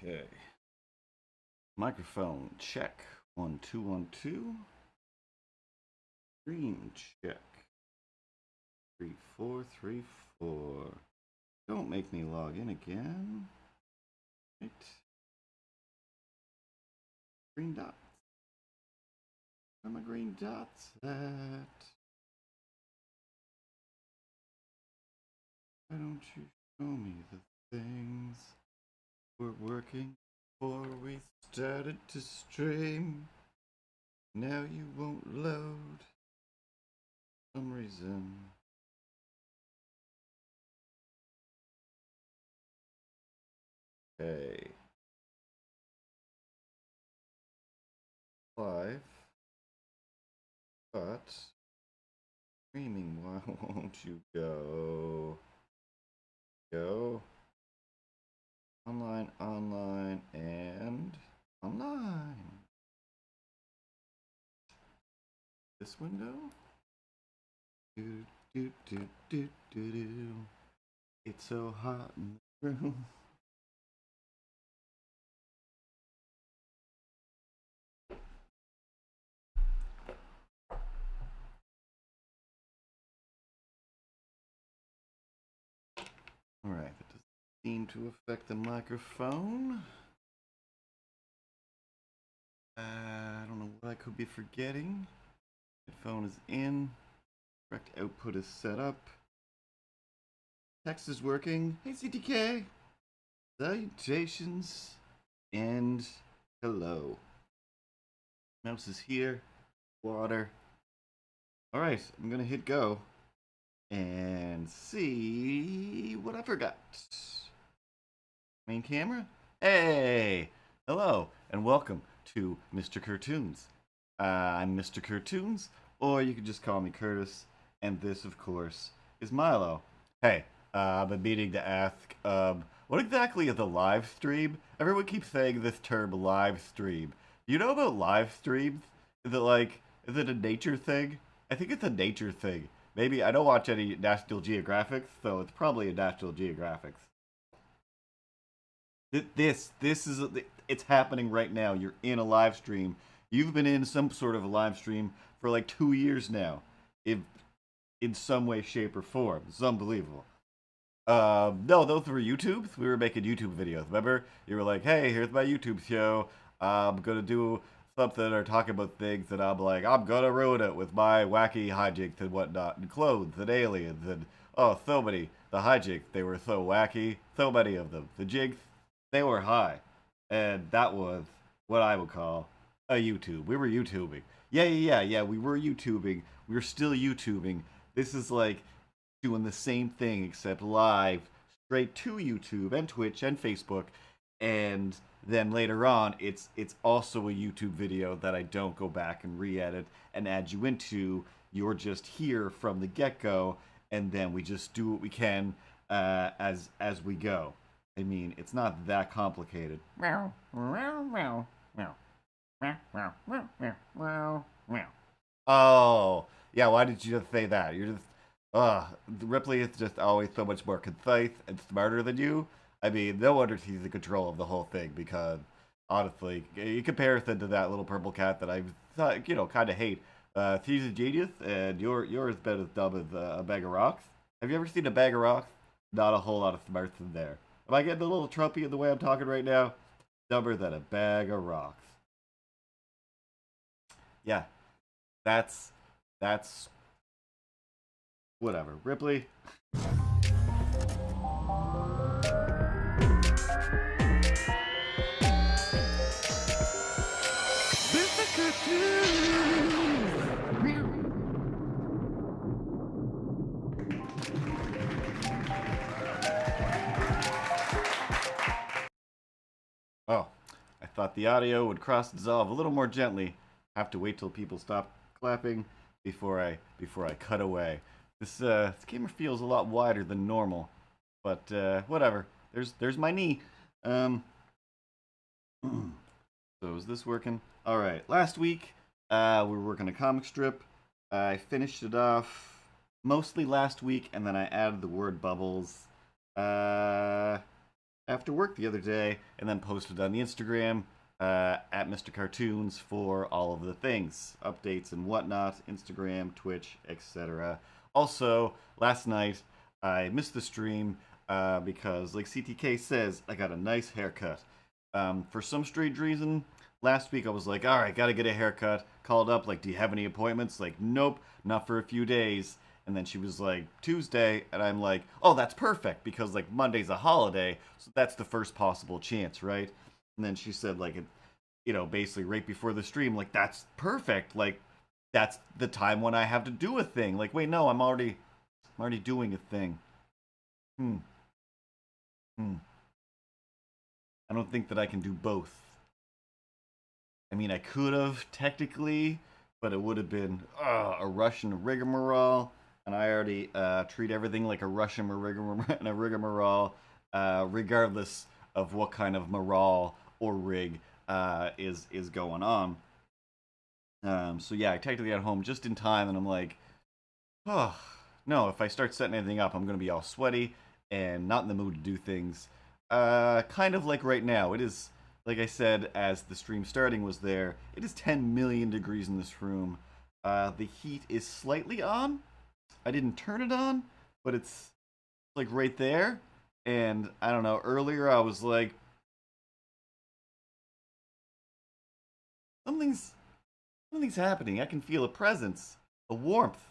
Okay. Microphone check. 1 2 1 2. Screen check. 3 4 3 4. Don't make me log in again. Right. Green dots. Where are my green dots at? Why don't you show me the things we're working before we started to stream? Now you won't load for some reason. Okay. Live. But streaming, why won't you go? Go. Online, online, and online. This window? Do, do, do, do, do, do. It's so hot in the room. Alright, that doesn't seem to affect the microphone. I don't know what I could be forgetting. Headphone is in. Correct output is set up. Text is working. Hey CTK! Salutations and hello. Mouse is here. Water. Alright, I'm gonna hit go and see what I forgot. Main camera? Hey! Hello and welcome to Mr. Cartoons. I'm Mr. Cartoons, or you could just call me Curtis, and this, of course, is Milo. Hey, I've been meaning to ask, what exactly is a live stream? Everyone keeps saying this term live stream. Do you know about live streams? Is it a nature thing? I think it's a nature thing. Maybe, I don't watch any National Geographics, so it's probably a National Geographics. This is, it's happening right now. You're in a live stream. You've been in some sort of a live stream for like 2 years now. In some way, shape, or form. It's unbelievable. No, those were YouTubes. We were making YouTube videos. Remember? You were like, hey, here's my YouTube show. I'm gonna do something or talk about things that I'm like, I'm gonna ruin it with my wacky hijinks and whatnot, and clothes and aliens and oh, so many. The hijinks, they were so wacky. So many of them. The jigs, they were high. And that was what I would call a YouTube. We were YouTubing. Yeah, we were YouTubing. We were still YouTubing. This is like doing the same thing except live, straight to YouTube and Twitch and Facebook, and then later on, it's also a YouTube video that I don't go back and re-edit and add you into. You're just here from the get-go, and then we just do what we can as we go. I mean, it's not that complicated. Meow, meow, meow, meow, meow, meow, meow, meow, meow. Oh, yeah. Why did you just say that? You're just, Ripley is just always so much more concise and smarter than you. I mean, no wonder she's in control of the whole thing because, honestly, in comparison to that little purple cat that I, kind of hate, she's a genius, and you're as bad as dumb as a bag of rocks. Have you ever seen a bag of rocks? Not a whole lot of smarts in there. Am I getting a little Trumpy in the way I'm talking right now? Dumber than a bag of rocks. Yeah, that's whatever. Ripley. Oh, I thought the audio would cross dissolve a little more gently. Have to wait till people stop clapping before I cut away. This camera feels a lot wider than normal, but whatever. There's my knee. So is this working? All right. Last week we were working a comic strip. I finished it off mostly last week, and then I added the word bubbles. after work the other day, and then posted on the Instagram at Mr. Cartoons for all of the things, updates and whatnot, Instagram, Twitch, etc. Also, last night I missed the stream because, like CTK says, I got a nice haircut. For some strange reason, last week I was like, all right, gotta get a haircut. Called up, like, do you have any appointments? Like, nope, not for a few days. And then she was like, Tuesday, and I'm like, oh, that's perfect, because, like, Monday's a holiday, so that's the first possible chance, right? And then she said, like, basically right before the stream, like, that's perfect, like, that's the time when I have to do a thing. Like, wait, no, I'm already doing a thing. Hmm. Hmm. I don't think that I can do both. I mean, I could have, technically, but it would have been a Russian rigmarole, and I already treat everything like a Russian rigmarole, regardless of what kind of morale or rig is going on. So yeah, I technically got home just in time, and I'm like, oh no, if I start setting anything up, I'm gonna be all sweaty and not in the mood to do things. Kind of like right now. It is, like I said, as the stream starting was there, it is 10 million degrees in this room. The heat is slightly on. I didn't turn it on, but it's like right there. And I don't know, earlier I was like, something's happening. I can feel a presence, a warmth,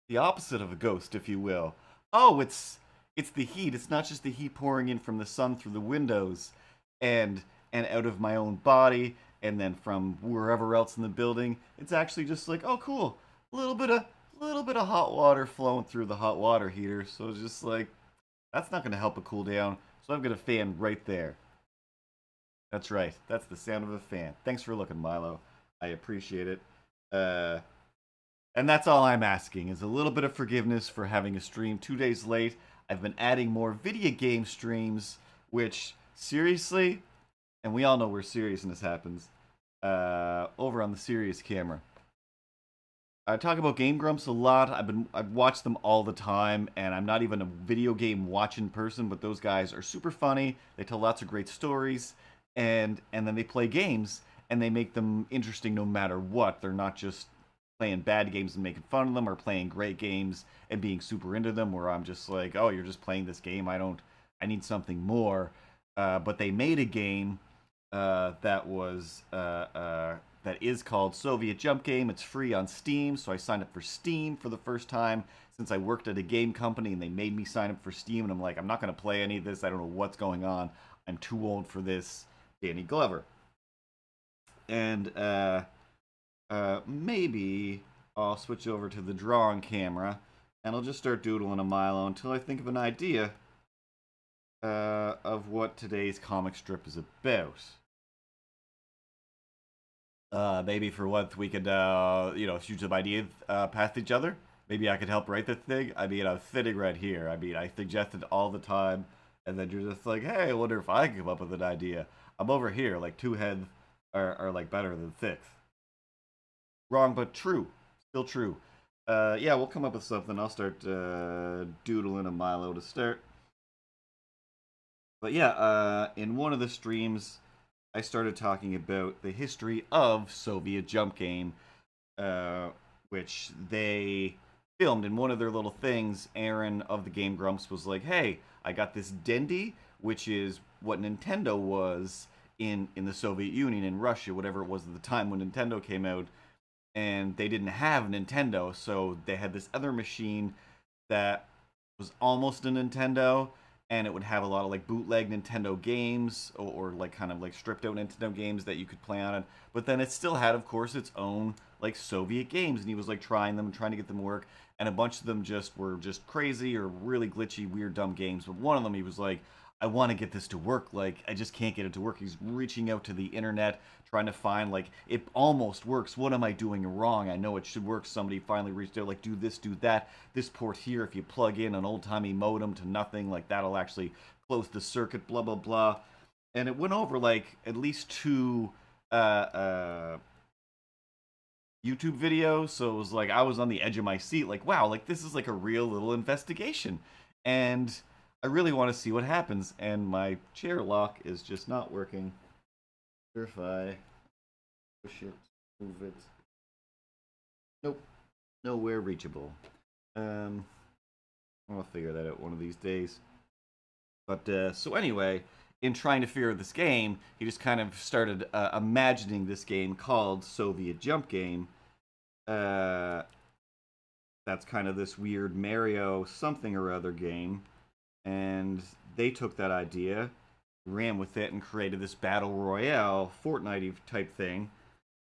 the opposite of a ghost, if you will. Oh, it's the heat. It's not just the heat pouring in from the sun through the windows and out of my own body and then from wherever else in the building. It's actually just like, oh cool, a little bit of hot water flowing through the hot water heater. So it's just like, that's not going to help it cool down. So I've got a fan right there. That's right. That's the sound of a fan. Thanks for looking, Milo. I appreciate it. And that's all I'm asking, is a little bit of forgiveness for having a stream 2 days late. I've been adding more video game streams, which, seriously, and we all know where seriousness happens, over on the serious camera. I talk about Game Grumps a lot. I've watched them all the time, and I'm not even a video game watching person, but those guys are super funny. They tell lots of great stories, and then they play games, and they make them interesting no matter what. They're not just playing bad games and making fun of them, or playing great games and being super into them, where I'm just like, oh, you're just playing this game. I need something more. But they made a game that is called Soviet Jump Game. It's free on Steam, so I signed up for Steam for the first time since I worked at a game company, and they made me sign up for Steam, and I'm like, I'm not going to play any of this. I don't know what's going on. I'm too old for this. Danny Glover. And maybe I'll switch over to the drawing camera, and I'll just start doodling a Milo until I think of an idea of what today's comic strip is about. Maybe for once we could, shoot some ideas past each other. Maybe I could help write this thing. I mean, I'm sitting right here. I mean, I suggest it all the time, and then you're just like, hey, I wonder if I can come up with an idea. I'm over here, like, 2 heads are like better than 6. Wrong, but true. Still true. Yeah, we'll come up with something. I'll start doodling a Milo to start. But yeah, in one of the streams, I started talking about the history of Soviet Jump Game, which they filmed in one of their little things. Aaron of the Game Grumps was like, hey, I got this Dendy, which is what Nintendo was in the Soviet Union, in Russia, whatever it was at the time when Nintendo came out. And they didn't have Nintendo, so they had this other machine that was almost a Nintendo, and it would have a lot of like bootleg Nintendo games or like kind of like stripped out Nintendo games that you could play on it. But then it still had, of course, its own like Soviet games, and he was like trying them and trying to get them to work, and a bunch of them were just crazy or really glitchy, weird, dumb games. But one of them, he was like, I want to get this to work. Like, I just can't get it to work. He's reaching out to the internet, trying to find, like, it almost works. What am I doing wrong? I know it should work. Somebody finally reached out, like, do this, do that. This port here, if you plug in an old-timey modem to nothing, like, that'll actually close the circuit, blah, blah, blah. And it went over, like, at least 2 YouTube videos. So it was like, I was on the edge of my seat, like, wow, like, this is like a real little investigation. And I really want to see what happens, and my chair lock is just not working. If I push it, move it, nope, nowhere reachable. I'll figure that out one of these days. But so anyway, in trying to figure out this game, he just kind of started imagining this game called Soviet Jump Game. That's kind of this weird Mario something or other game, and they took that idea, ran with it, and created this battle royale Fortnite type thing.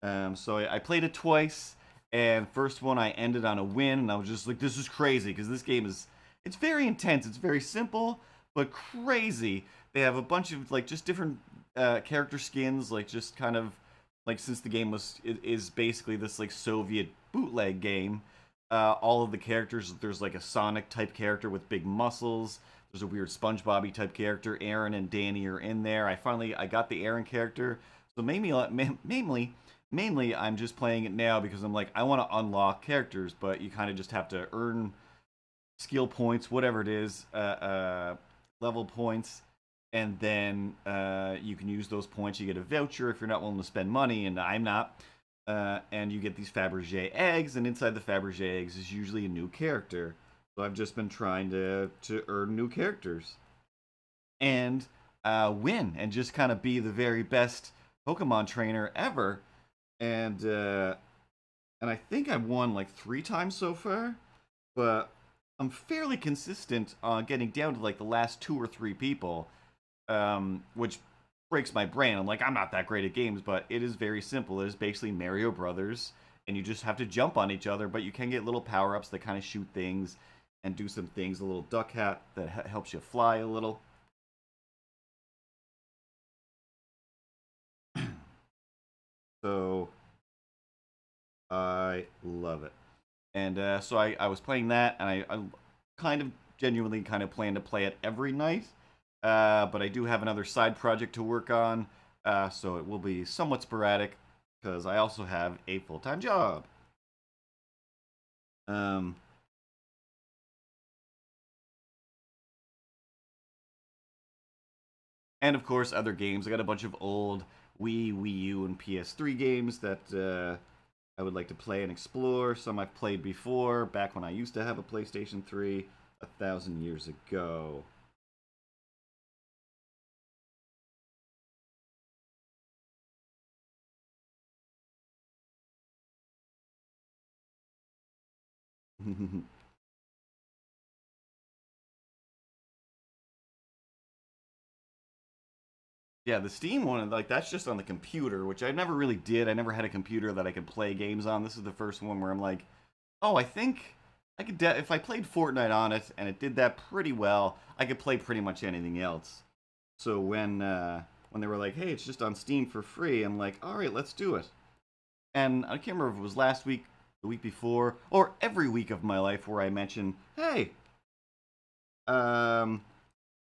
So I played it twice, and first one I ended on a win, and I was just like, this is crazy because this game is it's very intense. It's very simple but crazy. They have a bunch of like just different character skins, like just kind of like since the game is basically this like Soviet bootleg game. All of the characters, there's like a Sonic type character with big muscles. There's a weird SpongeBob type character. Aaron and Danny are in there. I got the Aaron character. So mainly I'm just playing it now because I'm like I want to unlock characters, but you kind of just have to earn skill points, whatever it is, level points, and then you can use those points. You get a voucher if you're not willing to spend money, and I'm not. And you get these Fabergé eggs, and inside the Fabergé eggs is usually a new character. So I've just been trying to earn new characters and win, and just kind of be the very best Pokemon trainer ever. And I think I've won like 3 times so far, but I'm fairly consistent on getting down to like the last 2 or 3 people, which breaks my brain. I'm like, I'm not that great at games, but it is very simple. It is basically Mario Brothers, and you just have to jump on each other, but you can get little power-ups that kind of shoot things and do some things. A little duck hat that helps you fly a little. So I love it. And so I was playing that, and I kind of genuinely kind of plan to play it every night. But I do have another side project to work on, so it will be somewhat sporadic because I also have a full-time job. Um, and of course, other games. I got a bunch of old Wii U, and PS3 games that I would like to play and explore. Some I've played before, back when I used to have a PlayStation 3 1,000 years ago. Yeah, the Steam one, like that's just on the computer, which I never really did. I never had a computer that I could play games on. This is the first one where I'm like, oh, I think I could. If I played Fortnite on it and it did that pretty well, I could play pretty much anything else. So when they were like, hey, it's just on Steam for free, I'm like, all right, let's do it. And I can't remember if it was last week, the week before, or every week of my life where I mention, hey, um,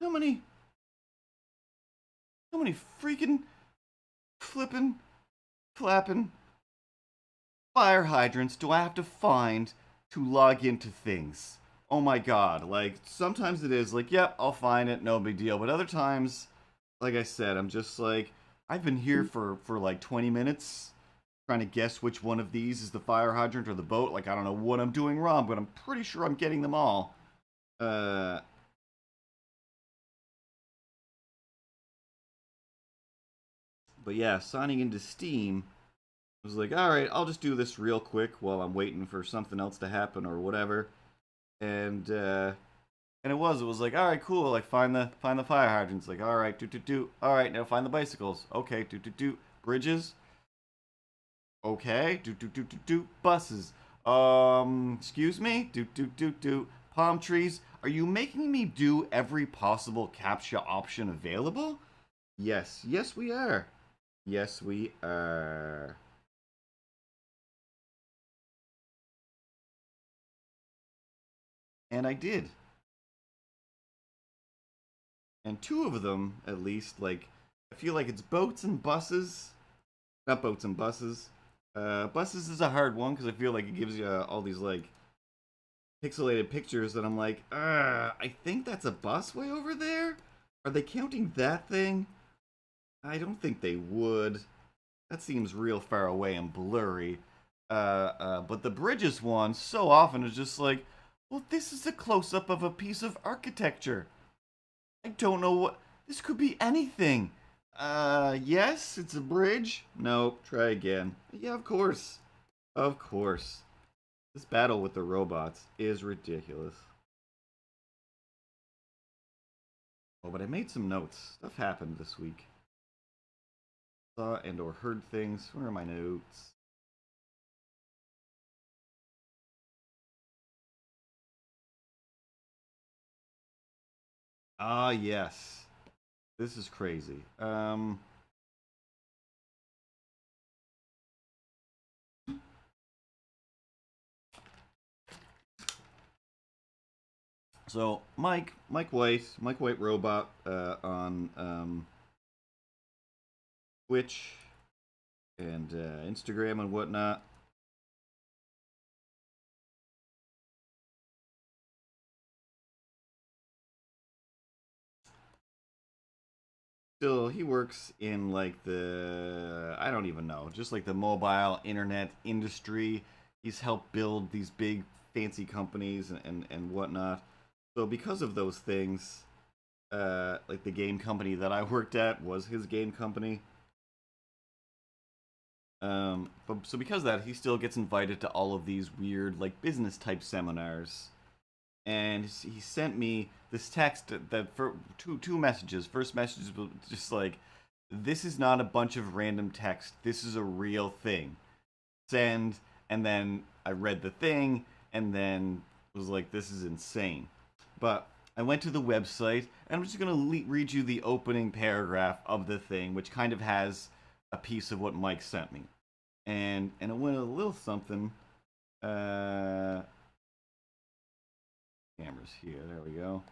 how many how many freaking flippin' flappin' fire hydrants do I have to find to log into things? Oh my god. Like, sometimes it is like, yep, I'll find it, no big deal. But other times, like I said, I'm just like, I've been here for like 20 minutes trying to guess which one of these is the fire hydrant or the boat. Like, I don't know what I'm doing wrong, but I'm pretty sure I'm getting them all. Uh, but yeah, signing into Steam was like, all right, I'll just do this real quick while I'm waiting for something else to happen or whatever. And it was like, all right, cool. Like find the fire hydrants. Like, all right, do. All right, now find the bicycles. Okay, do. Bridges. Okay, do. Buses. Excuse me. Do. Palm trees. Are you making me do every possible CAPTCHA option available? Yes, we are. Yes, we are. And I did. And 2 of them, at least, like, I feel like it's boats and buses. Not boats and buses. Buses is a hard one because I feel like it gives you all these, like, pixelated pictures that I'm like, I think that's a busway over there? Are they counting that thing? I don't think they would. That seems real far away and blurry. But the bridges one so often is just like, well, this is a close-up of a piece of architecture. I don't know what... This could be anything. Yes, it's a bridge. Nope, try again. Yeah, of course. Of course. This battle with the robots is ridiculous. Oh, but I made some notes. Stuff happened this week. Saw and or heard things. Where are my notes? Ah, yes. This is crazy. So Mike White Robot on Twitch and Instagram and whatnot. Still, he works in like the, I don't even know, just like the mobile internet industry. He's helped build these big fancy companies and whatnot. So because of those things, like the game company that I worked at was his game company. But so because of that, he still gets invited to all of these weird like business type seminars. And he sent me this text that for two messages. First message was just like, "This is not a bunch of random text. This is a real thing. Send." And then I read the thing, and then was like, "This is insane." But I went to the website, and I'm just gonna read you the opening paragraph of the thing, which kind of has a piece of what Mike sent me, and it went a little something. Cameras here. There we go.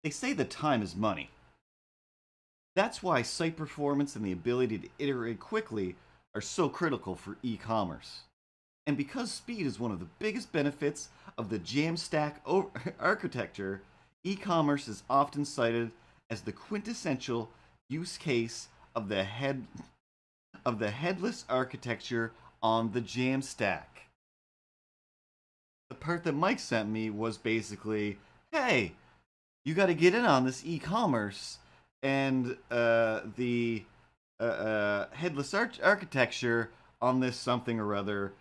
They say that time is money. That's why site performance and the ability to iterate quickly are so critical for e-commerce. And because speed is one of the biggest benefits of the Jamstack architecture, e-commerce is often cited as the quintessential use case of the headless architecture on the Jamstack. The part that Mike sent me was basically, hey, you got to get in on this e-commerce and the headless architecture on this something or other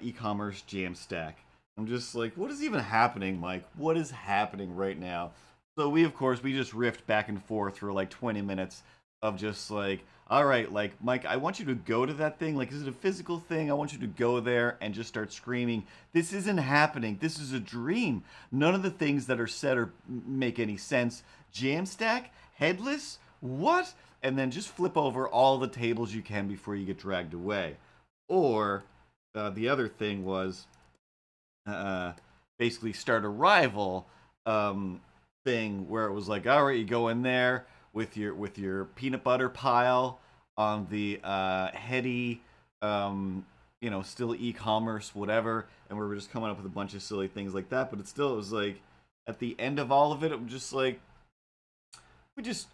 e-commerce Jamstack. I'm just like, what is even happening, Mike? What is happening right now? So we, of course, we just riffed back and forth for like 20 minutes of just like, all right, like, Mike, I want you to go to that thing. Like, is it a physical thing? I want you to go there and just start screaming, this isn't happening. This is a dream. None of the things that are said or make any sense. Jamstack? Headless? What? And then just flip over all the tables you can before you get dragged away. Or the other thing was basically start a rival thing where it was like, all right, you go in there with your peanut butter pile on the heady, still e-commerce, whatever, and we were just coming up with a bunch of silly things like that. But it was like, at the end of all of it, it was just like, we just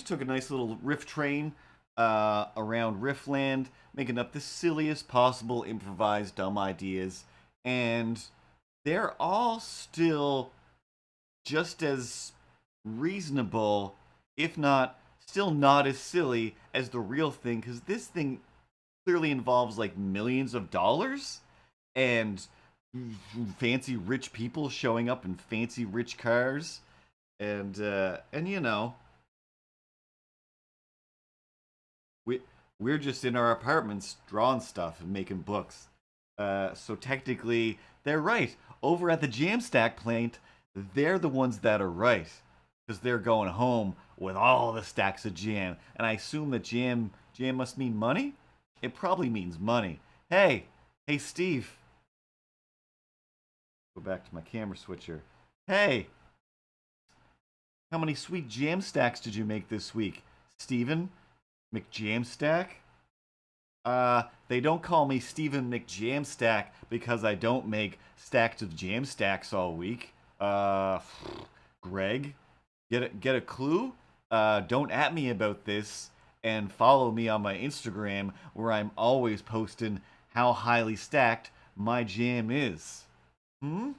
took a nice little riff train around Riffland, making up the silliest possible improvised dumb ideas, and they're all still just as reasonable, if not still not as silly as the real thing, because this thing clearly involves like millions of dollars and fancy rich people showing up in fancy rich cars, and we're just in our apartments drawing stuff and making books. So technically, they're right. Over at the Jamstack plant, they're the ones that are right, because they're going home with all the stacks of jam. And I assume that jam must mean money? It probably means money. Hey, Steve. Go back to my camera switcher. Hey, how many sweet jam stacks did you make this week? Steven McJamstack? They don't call me Stephen McJamstack because I don't make stacks of jam stacks all week. Greg, get a clue? Don't at me about this and follow me on my Instagram where I'm always posting how highly stacked my jam is. Hmm?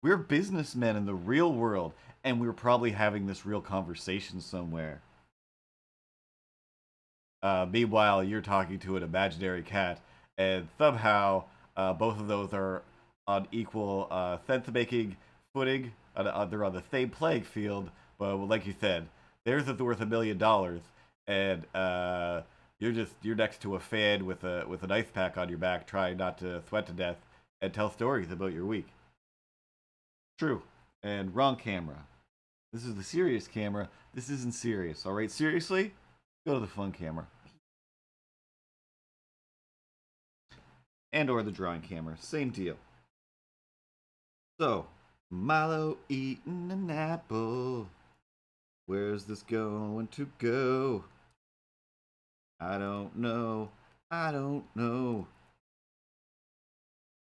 We're businessmen in the real world, and we're probably having this real conversation somewhere. Meanwhile, you're talking to an imaginary cat, and somehow both of those are on equal sense-making footing. They're on the same playing field, but like you said, theirs is worth $1 million, and you're next to a fan with an ice pack on your back, trying not to sweat to death and tell stories about your week. True, and wrong camera. This is the serious camera. This isn't serious. All right, seriously, go to the fun camera. And or the drawing camera. Same deal. So, Milo eating an apple. Where's this going to go? I don't know. I don't know.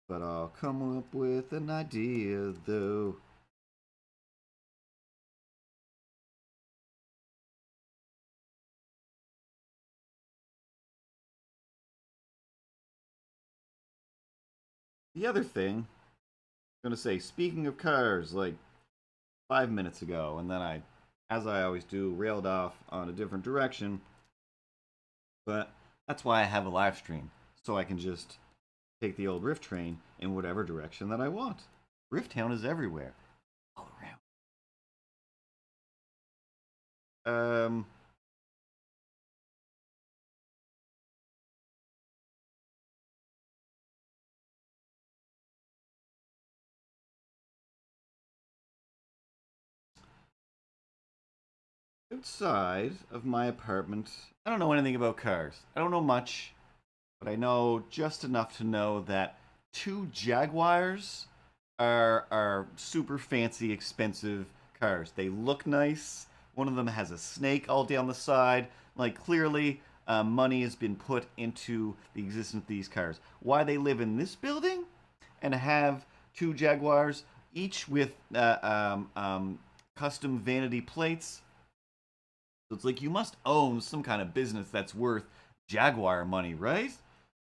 But I'll come up with an idea, though. The other thing, I'm gonna say, speaking of cars, like 5 minutes ago, and then as I always do, railed off on a different direction. But that's why I have a live stream, so I can just take the old Rift train in whatever direction that I want. Rift Town is everywhere, all around. Outside of my apartment, I don't know anything about cars. I don't know much, but I know just enough to know that two Jaguars are super fancy, expensive cars. They look nice. One of them has a snake all down the side. Like clearly, money has been put into the existence of these cars. Why they live in this building and have two Jaguars, each with custom vanity plates. So it's like you must own some kind of business that's worth Jaguar money, right?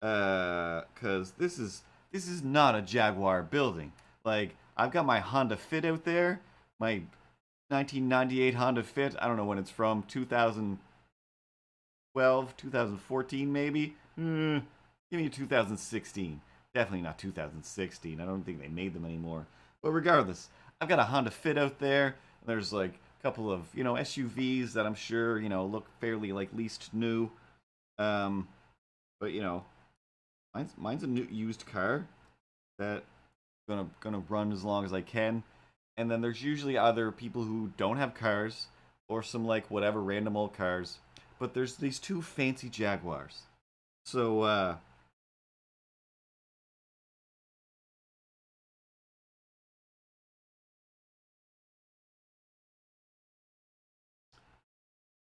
Cause this is not a Jaguar building. Like I've got my Honda Fit out there, my 1998 Honda Fit. I don't know when it's from, 2012, 2014 maybe. Give me 2016. Definitely not 2016. I don't think they made them anymore. But regardless, I've got a Honda Fit out there. There's like a couple of SUVs that I'm sure look fairly like leased new. Um, but mine's a new used car that gonna run as long as I can. And then there's usually other people who don't have cars or some like whatever random old cars. But there's these two fancy Jaguars. So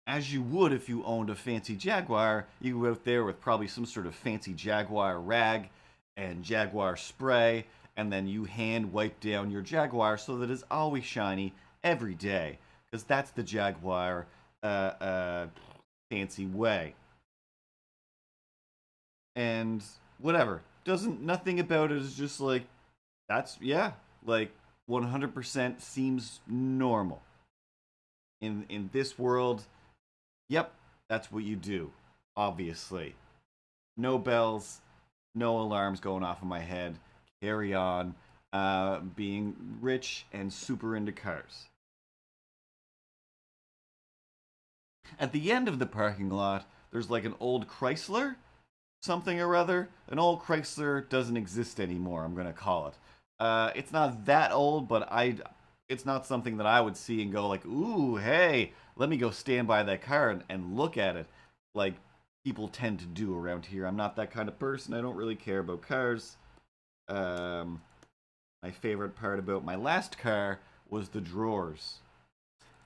as you would if you owned a fancy Jaguar, you go out there with probably some sort of fancy Jaguar rag and Jaguar spray, and then you hand wipe down your Jaguar so that it's always shiny every day, because that's the Jaguar fancy way. And whatever, doesn't nothing about it is just like that's yeah, like 100% seems normal in this world. Yep, that's what you do. Obviously, no bells, no alarms going off in my head. Carry on, being rich and super into cars. At the end of the parking lot, there's like an old Chrysler, something or other. An old Chrysler doesn't exist anymore. I'm gonna call it. It's not that old, but it's not something that I would see and go like, ooh, hey, let me go stand by that car and look at it, like people tend to do around here. I'm not that kind of person. I don't really care about cars. Um, my favorite part about my last car was the drawers.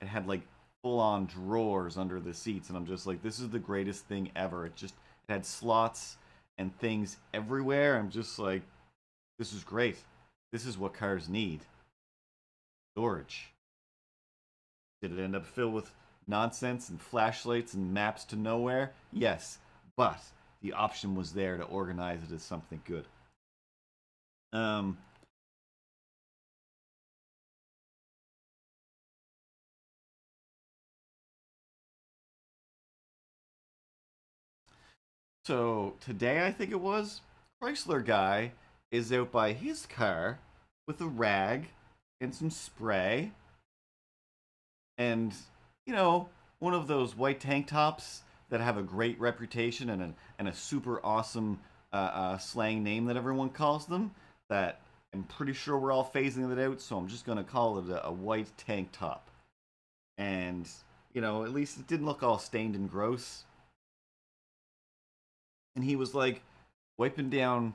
It had like full on drawers under the seats, and I'm just like, this is the greatest thing ever. It just It had slots and things everywhere. I'm just like, this is great. This is what cars need. Storage. Did it end up filled with nonsense and flashlights and maps to nowhere? Yes, but the option was there to organize it as something good. Um, so today, I think it was, Chrysler guy is out by his car with a rag and some spray and, you know, one of those white tank tops that have a great reputation and a super awesome slang name that everyone calls them. That I'm pretty sure we're all phasing it out, so I'm just gonna call it a white tank top. And at least it didn't look all stained and gross. And he was like wiping down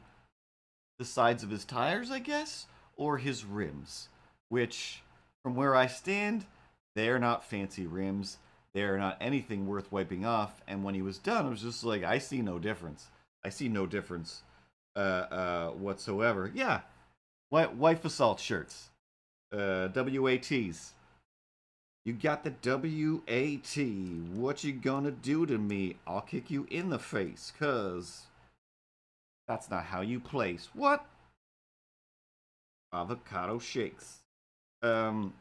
the sides of his tires, I guess, or his rims, which, from where I stand, they're not fancy rims. They're not anything worth wiping off. And when he was done, I was just like, I see no difference. I see no difference whatsoever. Yeah, wife assault shirts, WATs. You got the WAT. What you gonna do to me? I'll kick you in the face, cause that's not how you place. What? Avocado shakes. Um,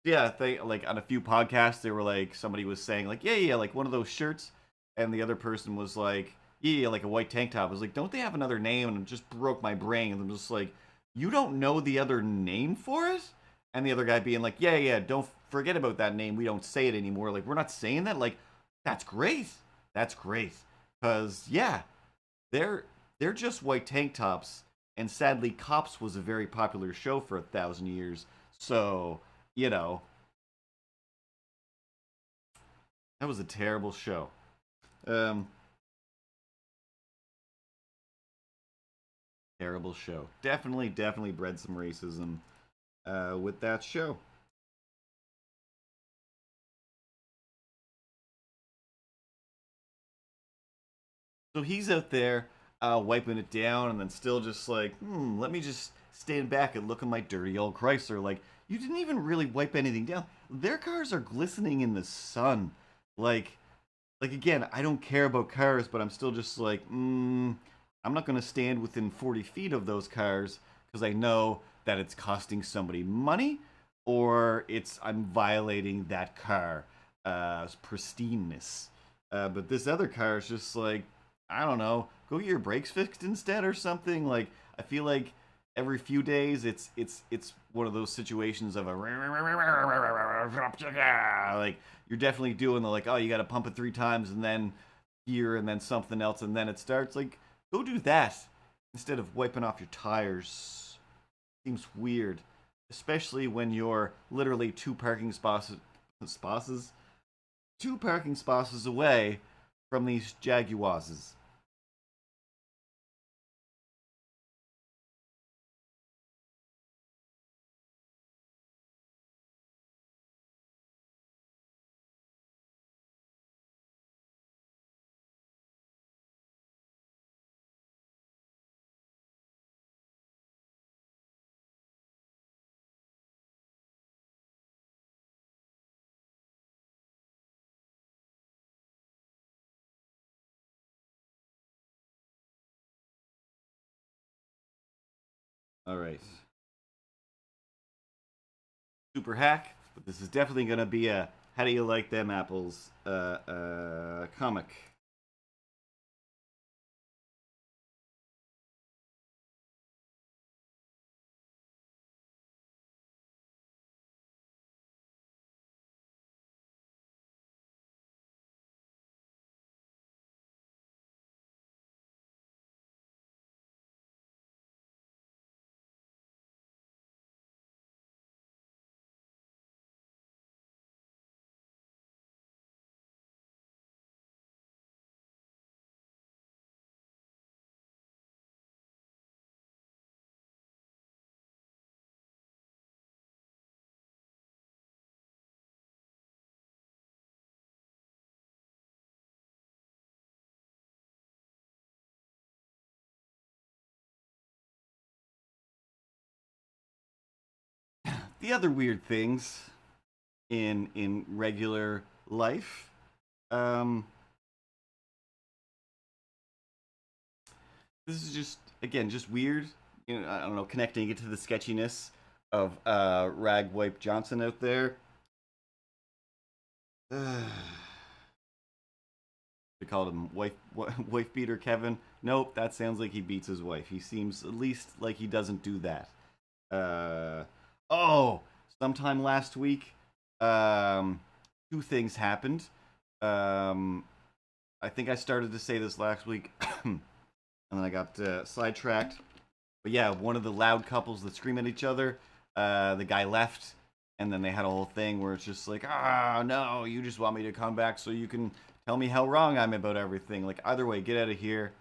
yeah, they like on a few podcasts they were like somebody was saying like yeah like one of those shirts, and the other person was like yeah like a white tank top. I was like, don't they have another name? And it just broke my brain. And I'm just like, you don't know the other name for it? And the other guy being like, yeah, don't forget about that name. We don't say it anymore. Like, we're not saying that. Like, that's great. That's great. Cause yeah, they're they're just white tank tops. And sadly, Cops was a very popular show for 1,000 years. So you know that was a terrible show. Um, Terrible show. Definitely bred some racism with that show. So he's out there wiping it down, and then still just like, let me just stand back and look at my dirty old Chrysler. Like, you didn't even really wipe anything down. Their cars are glistening in the sun. Like, again, I don't care about cars, but I'm still just like, I'm not gonna stand within 40 feet of those cars because I know that it's costing somebody money, or I'm violating that car pristineness. But this other car is just like, I don't know, go get your brakes fixed instead or something. Like, I feel like every few days it's one of those situations of a like, you're definitely doing the like, oh, you got to pump it 3 times and then gear and then something else and then it starts. Like, go do that instead of wiping off your tires. Seems weird, especially when you're literally spaces, two parking spaces away from these Jaguars. All right, super hack, but this is definitely gonna be a how do you like them apples comic. the other weird things in regular life. Um, this is just again just weird. You know, I don't know, connecting it to the sketchiness of Ragwipe Johnson out there. We called him wife beater Kevin. Nope, that sounds like he beats his wife. He seems at least like he doesn't do that. Oh, sometime last week, two things happened. I think I started to say this last week, and then I got sidetracked. But yeah, one of the loud couples that scream at each other, the guy left, and then they had a whole thing where it's just like, no, you just want me to come back so you can tell me how wrong I'm about everything. Like, either way, get out of here.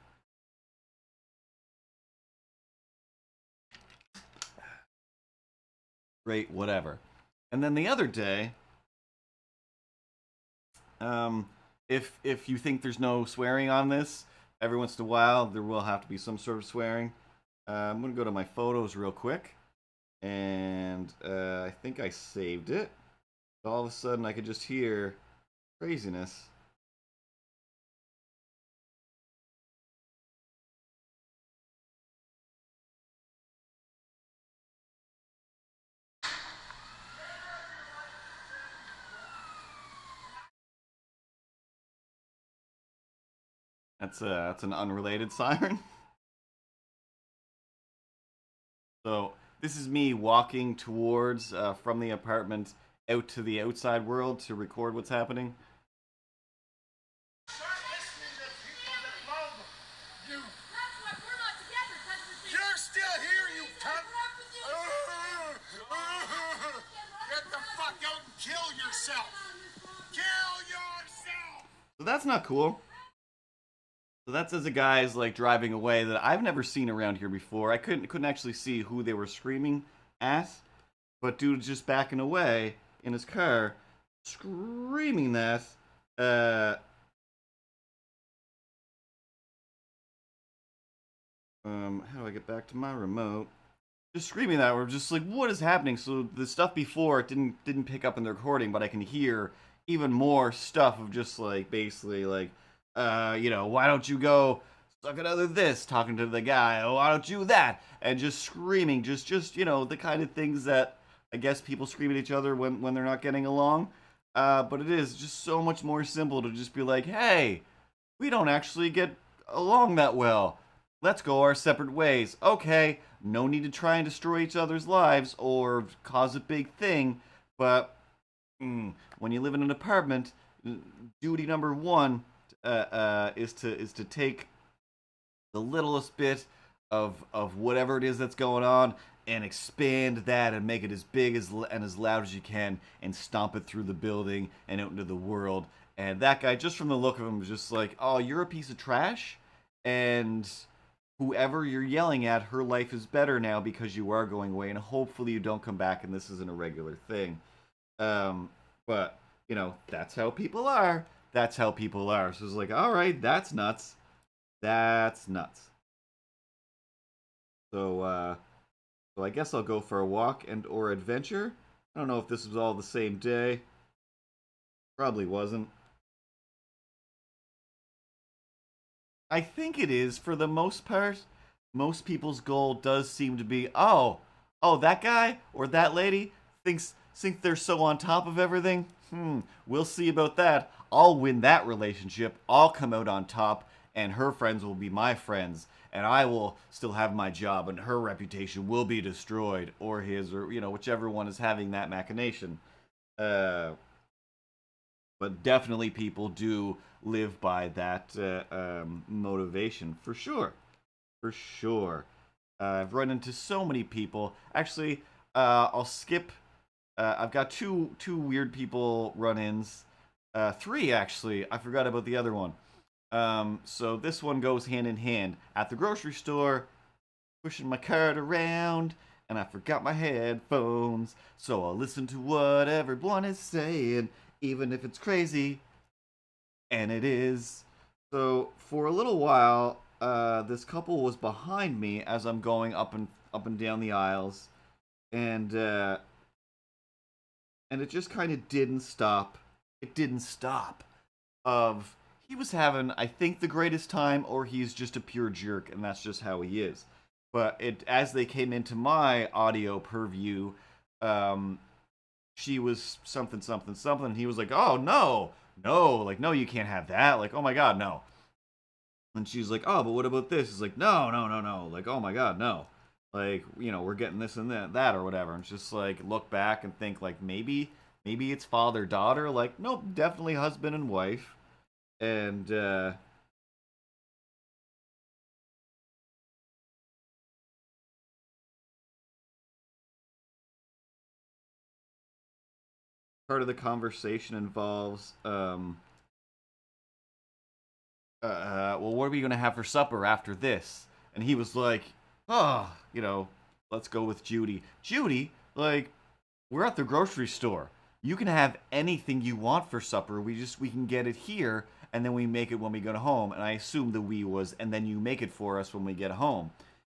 Great, whatever. And then the other day, if you think there's no swearing on this, every once in a while there will have to be some sort of swearing. I'm gonna go to my photos real quick, and I think I saved it. All of a sudden, I could just hear craziness. That's an unrelated siren. So this is me walking towards from the apartment out to the outside world to record what's happening. Start listening to people that love you. That's why we're not together, because you're still here, you cunt. Get the fuck out and kill yourself. Kill yourself. So that's not cool. So that's as a guy's like driving away that I've never seen around here before. I couldn't actually see who they were screaming at, but dude's just backing away in his car, screaming that. How do I get back to my remote? Just screaming that. We're just like, what is happening? So the stuff before it didn't pick up in the recording, but I can hear even more stuff of just like basically like. Why don't you go suck another this, talking to the guy, oh, why don't you that, and just screaming, just the kind of things that I guess people scream at each other when they're not getting along. But it is just so much more simple to just be like, hey, we don't actually get along that well. Let's go our separate ways. Okay, no need to try and destroy each other's lives or cause a big thing, but when you live in an apartment, duty number one is to take the littlest bit of whatever it is that's going on and expand that and make it as big and as loud as you can and stomp it through the building and out into the world. And that guy, just from the look of him, was just like, oh, you're a piece of trash, and whoever you're yelling at, her life is better now because you are going away, and hopefully you don't come back and this isn't a regular thing. But that's how people are. That's how people are. So it's like, all right, that's nuts. That's nuts. So I guess I'll go for a walk and or adventure. I don't know if this was all the same day. Probably wasn't. I think it is for the most part. Most people's goal does seem to be, oh, that guy or that lady think they're so on top of everything. We'll see about that. I'll win that relationship. I'll come out on top, and her friends will be my friends, and I will still have my job, and her reputation will be destroyed, or his, or whichever one is having that machination. But definitely, people do live by that motivation for sure. For sure. I've run into so many people. Actually, I'll skip. I've got two weird people run-ins. Three, actually. I forgot about the other one. So this one goes hand in hand. At the grocery store, pushing my cart around, and I forgot my headphones. So I'll listen to what everyone is saying, even if it's crazy. And it is. So for a little while, this couple was behind me as I'm going up and down the aisles. And And it just kind of didn't stop. It didn't stop. Of he was having, I think, the greatest time, or he's just a pure jerk, and that's just how he is. But it as they came into my audio purview, um, she was something, something, something. And he was like, "Oh no, no, like no, you can't have that. Like, oh my god, no." And she's like, "Oh, but what about this?" It's like, "No, no, no, no. Like, oh my god, no. Like, we're getting this and that or whatever." And it's just like look back and think like maybe it's father daughter. Like, nope, definitely husband and wife. And part of the conversation involves well, what are we gonna have for supper after this? And he was like, oh, let's go with Judy. Judy, like, we're at the grocery store. You can have anything you want for supper. We can get it here, and then we make it when we go home. And I assume the we was, and then you make it for us when we get home.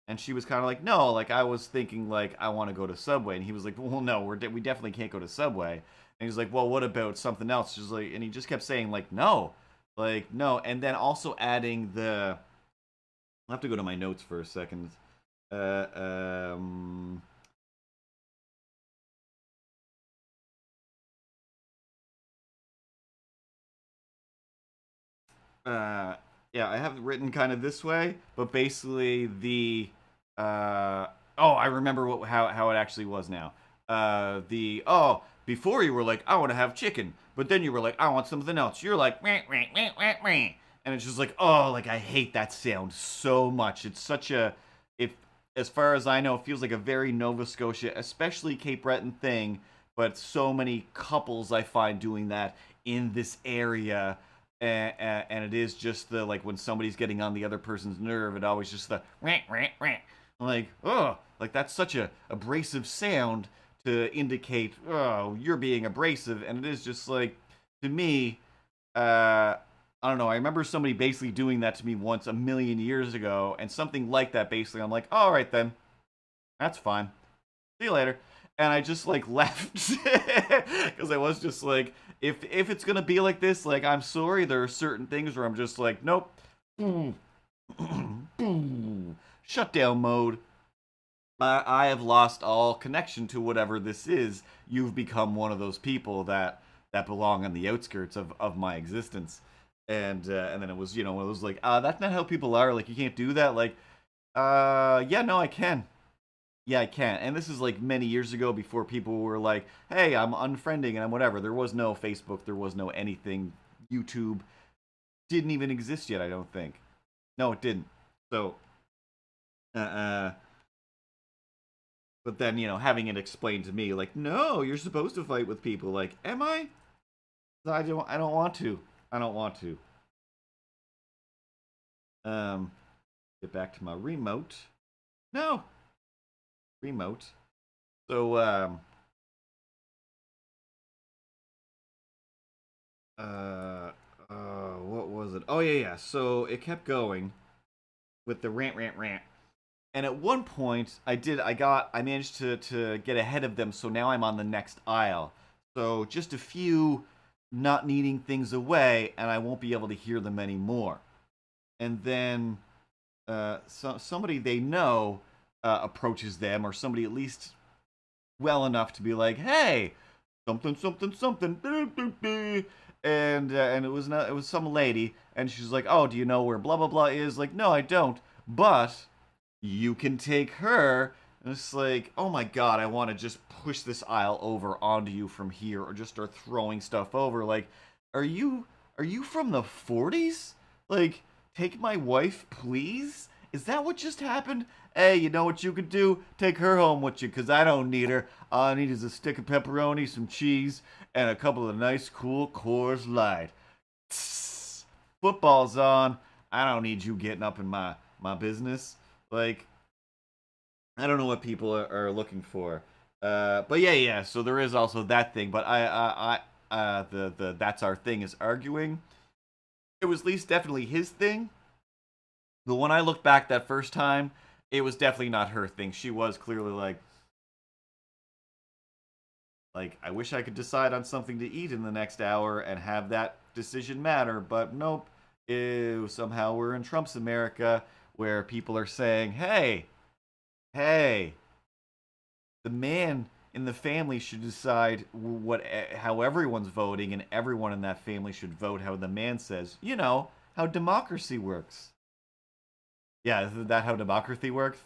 And she was kind of like, no, like I was thinking like I want to go to Subway, and he was like, well, no, we definitely can't go to Subway. And he's like, well, what about something else? She's like, and he just kept saying like no, and then also adding the. I'll have to go to my notes for a second. Uh, um, yeah, I have it written kind of this way, but basically oh, I remember how it actually was now. Before you were like, I want to have chicken, but then you were like, I want something else. You're like, meh, meh, meh, meh, meh. And it's just like, oh, like I hate that sound so much. It's such a, if as far as I know, it feels like a very Nova Scotia, especially Cape Breton thing. But so many couples I find doing that in this area, and it is just the like when somebody's getting on the other person's nerve, it always just the rant rant rant. I'm like, oh, like that's such a abrasive sound to indicate, oh, you're being abrasive, and it is just like, to me, I don't know. I remember somebody basically doing that to me once a million years ago, and something like that. Basically, I'm like, all right then, that's fine. See you later. And I just like left because I was just like, if it's gonna be like this, like I'm sorry, there are certain things where I'm just like, nope, shutdown mode. I have lost all connection to whatever this is. You've become one of those people that belong on the outskirts of my existence. And then it was one of those like, that's not how people are. Like you can't do that. Like, yeah, no, I can. Yeah, I can. And this is like many years ago before people were like, hey, I'm unfriending and I'm whatever. There was no Facebook. There was no anything. YouTube didn't even exist yet, I don't think. No, it didn't. So, uh, but then, having it explained to me, like, no, you're supposed to fight with people. Like, am I? I don't want to. I don't want to. Um, get back to my remote. No, remote. So, what was it? Oh yeah, yeah. So it kept going with the rant, rant, rant. And at one point, I managed to get ahead of them. So now I'm on the next aisle. So just a few not needing things away, and I won't be able to hear them anymore. And then somebody they know approaches them, or somebody at least well enough to be like, "Hey, something, something, something," and it was some lady, and she's like, "Oh, do you know where blah blah blah is?" Like, no, I don't, but you can take her. And it's like, oh my god, I want to just push this aisle over onto you from here, or just start throwing stuff over. Like, are you from the 40s? Like, take my wife, please? Is that what just happened? Hey, you know what you could do? Take her home with you, because I don't need her. All I need is a stick of pepperoni, some cheese, and a couple of nice, cool Coors Light. Tss, football's on. I don't need you getting up in my business. Like, I don't know what people are looking for. But yeah, yeah. So there is also that thing. But the that's our thing is arguing. It was at least definitely his thing. But when I looked back that first time, it was definitely not her thing. She was clearly Like, I wish I could decide on something to eat in the next hour and have that decision matter, but nope. Ew, somehow we're in Trump's America where people are saying, hey, the man in the family should decide how everyone's voting, and everyone in that family should vote how the man says. You know, how democracy works. Yeah, isn't that how democracy works?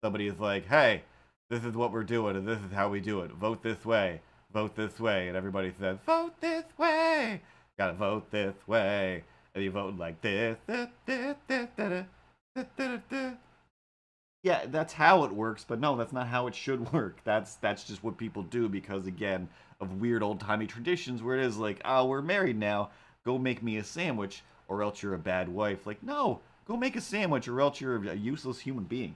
Somebody is like, hey, this is what we're doing, and this is how we do it. Vote this way. Vote this way. And everybody says, vote this way. Gotta vote this way. And you vote like this. Yeah, that's how it works, but no, that's not how it should work. That's just what people do because, again, of weird old-timey traditions where it is like, oh, we're married now. Go make me a sandwich, or else you're a bad wife. Like, no, go make a sandwich, or else you're a useless human being.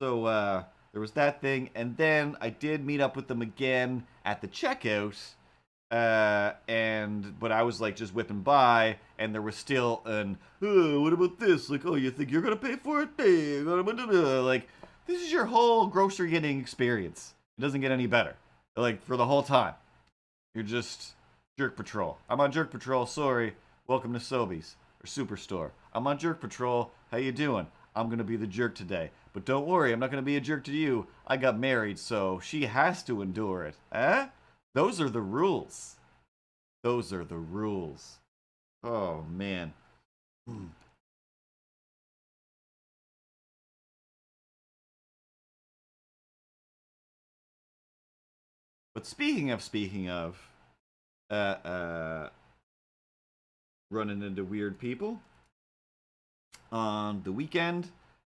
So, there was that thing, and then I did meet up with them again at the checkout, but I was like just whipping by, and there was still oh, what about this? Like, oh, you think you're gonna pay for it? Like, this is your whole grocery getting experience. It doesn't get any better. Like, for the whole time, you're just Jerk Patrol. I'm on Jerk Patrol. Sorry. Welcome to Sobeys or Superstore. I'm on Jerk Patrol. How you doing? I'm gonna be the jerk today. But don't worry, I'm not gonna be a jerk to you. I got married, so she has to endure it. Eh? Those are the rules. Those are the rules. Oh, man. But speaking of, uh, uh, running into weird people on the weekend.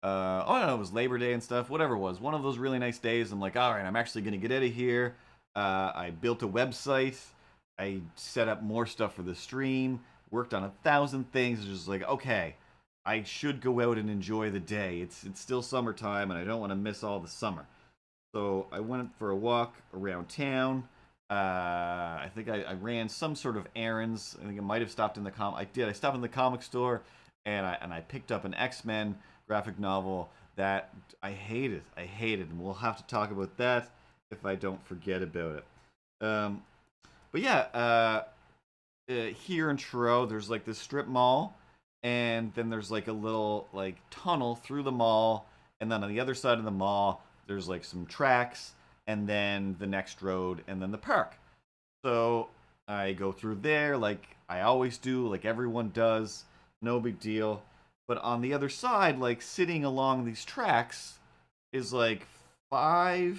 Oh no, it was Labor Day and stuff. Whatever it was, one of those really nice days. I'm like, all right, I'm actually gonna get out of here. I built a website. I set up more stuff for the stream. Worked on 1,000 things. Just like, okay, I should go out and enjoy the day. It's still summertime, and I don't want to miss all the summer. So I went for a walk around town. I think I ran some sort of errands. I think I might have stopped in the I did. I stopped in the comic store, and I picked up an XMen graphic novel that I hated. I hated, and we'll have to talk about that if I don't forget about it. But yeah, here in Truro, there's like this strip mall, and then there's like a little like tunnel through the mall, and then on the other side of the mall, there's like some tracks, and then the next road, and then the park. So I go through there like I always do, like everyone does, no big deal. But on the other side, like sitting along these tracks, is like I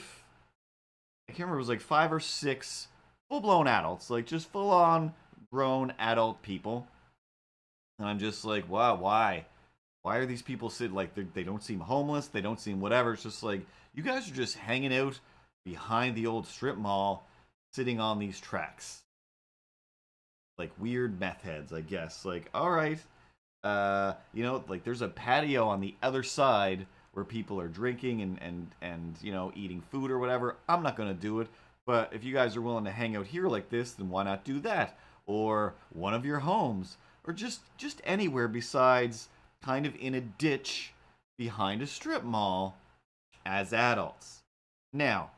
can't remember, it was like 5 or 6 full-blown adults, like just full-on grown adult people. And I'm just like, wow, why? Why are these people sitting, like, they don't seem homeless, they don't seem whatever. It's just like, you guys are just hanging out behind the old strip mall, sitting on these tracks. Like weird meth heads, I guess. Like, alright, you know, like there's a patio on the other side where people are drinking and you know, eating food or whatever. I'm not gonna do it, but if you guys are willing to hang out here like this, then why not do that? Or one of your homes, or just anywhere besides kind of in a ditch behind a strip mall as adults. Now,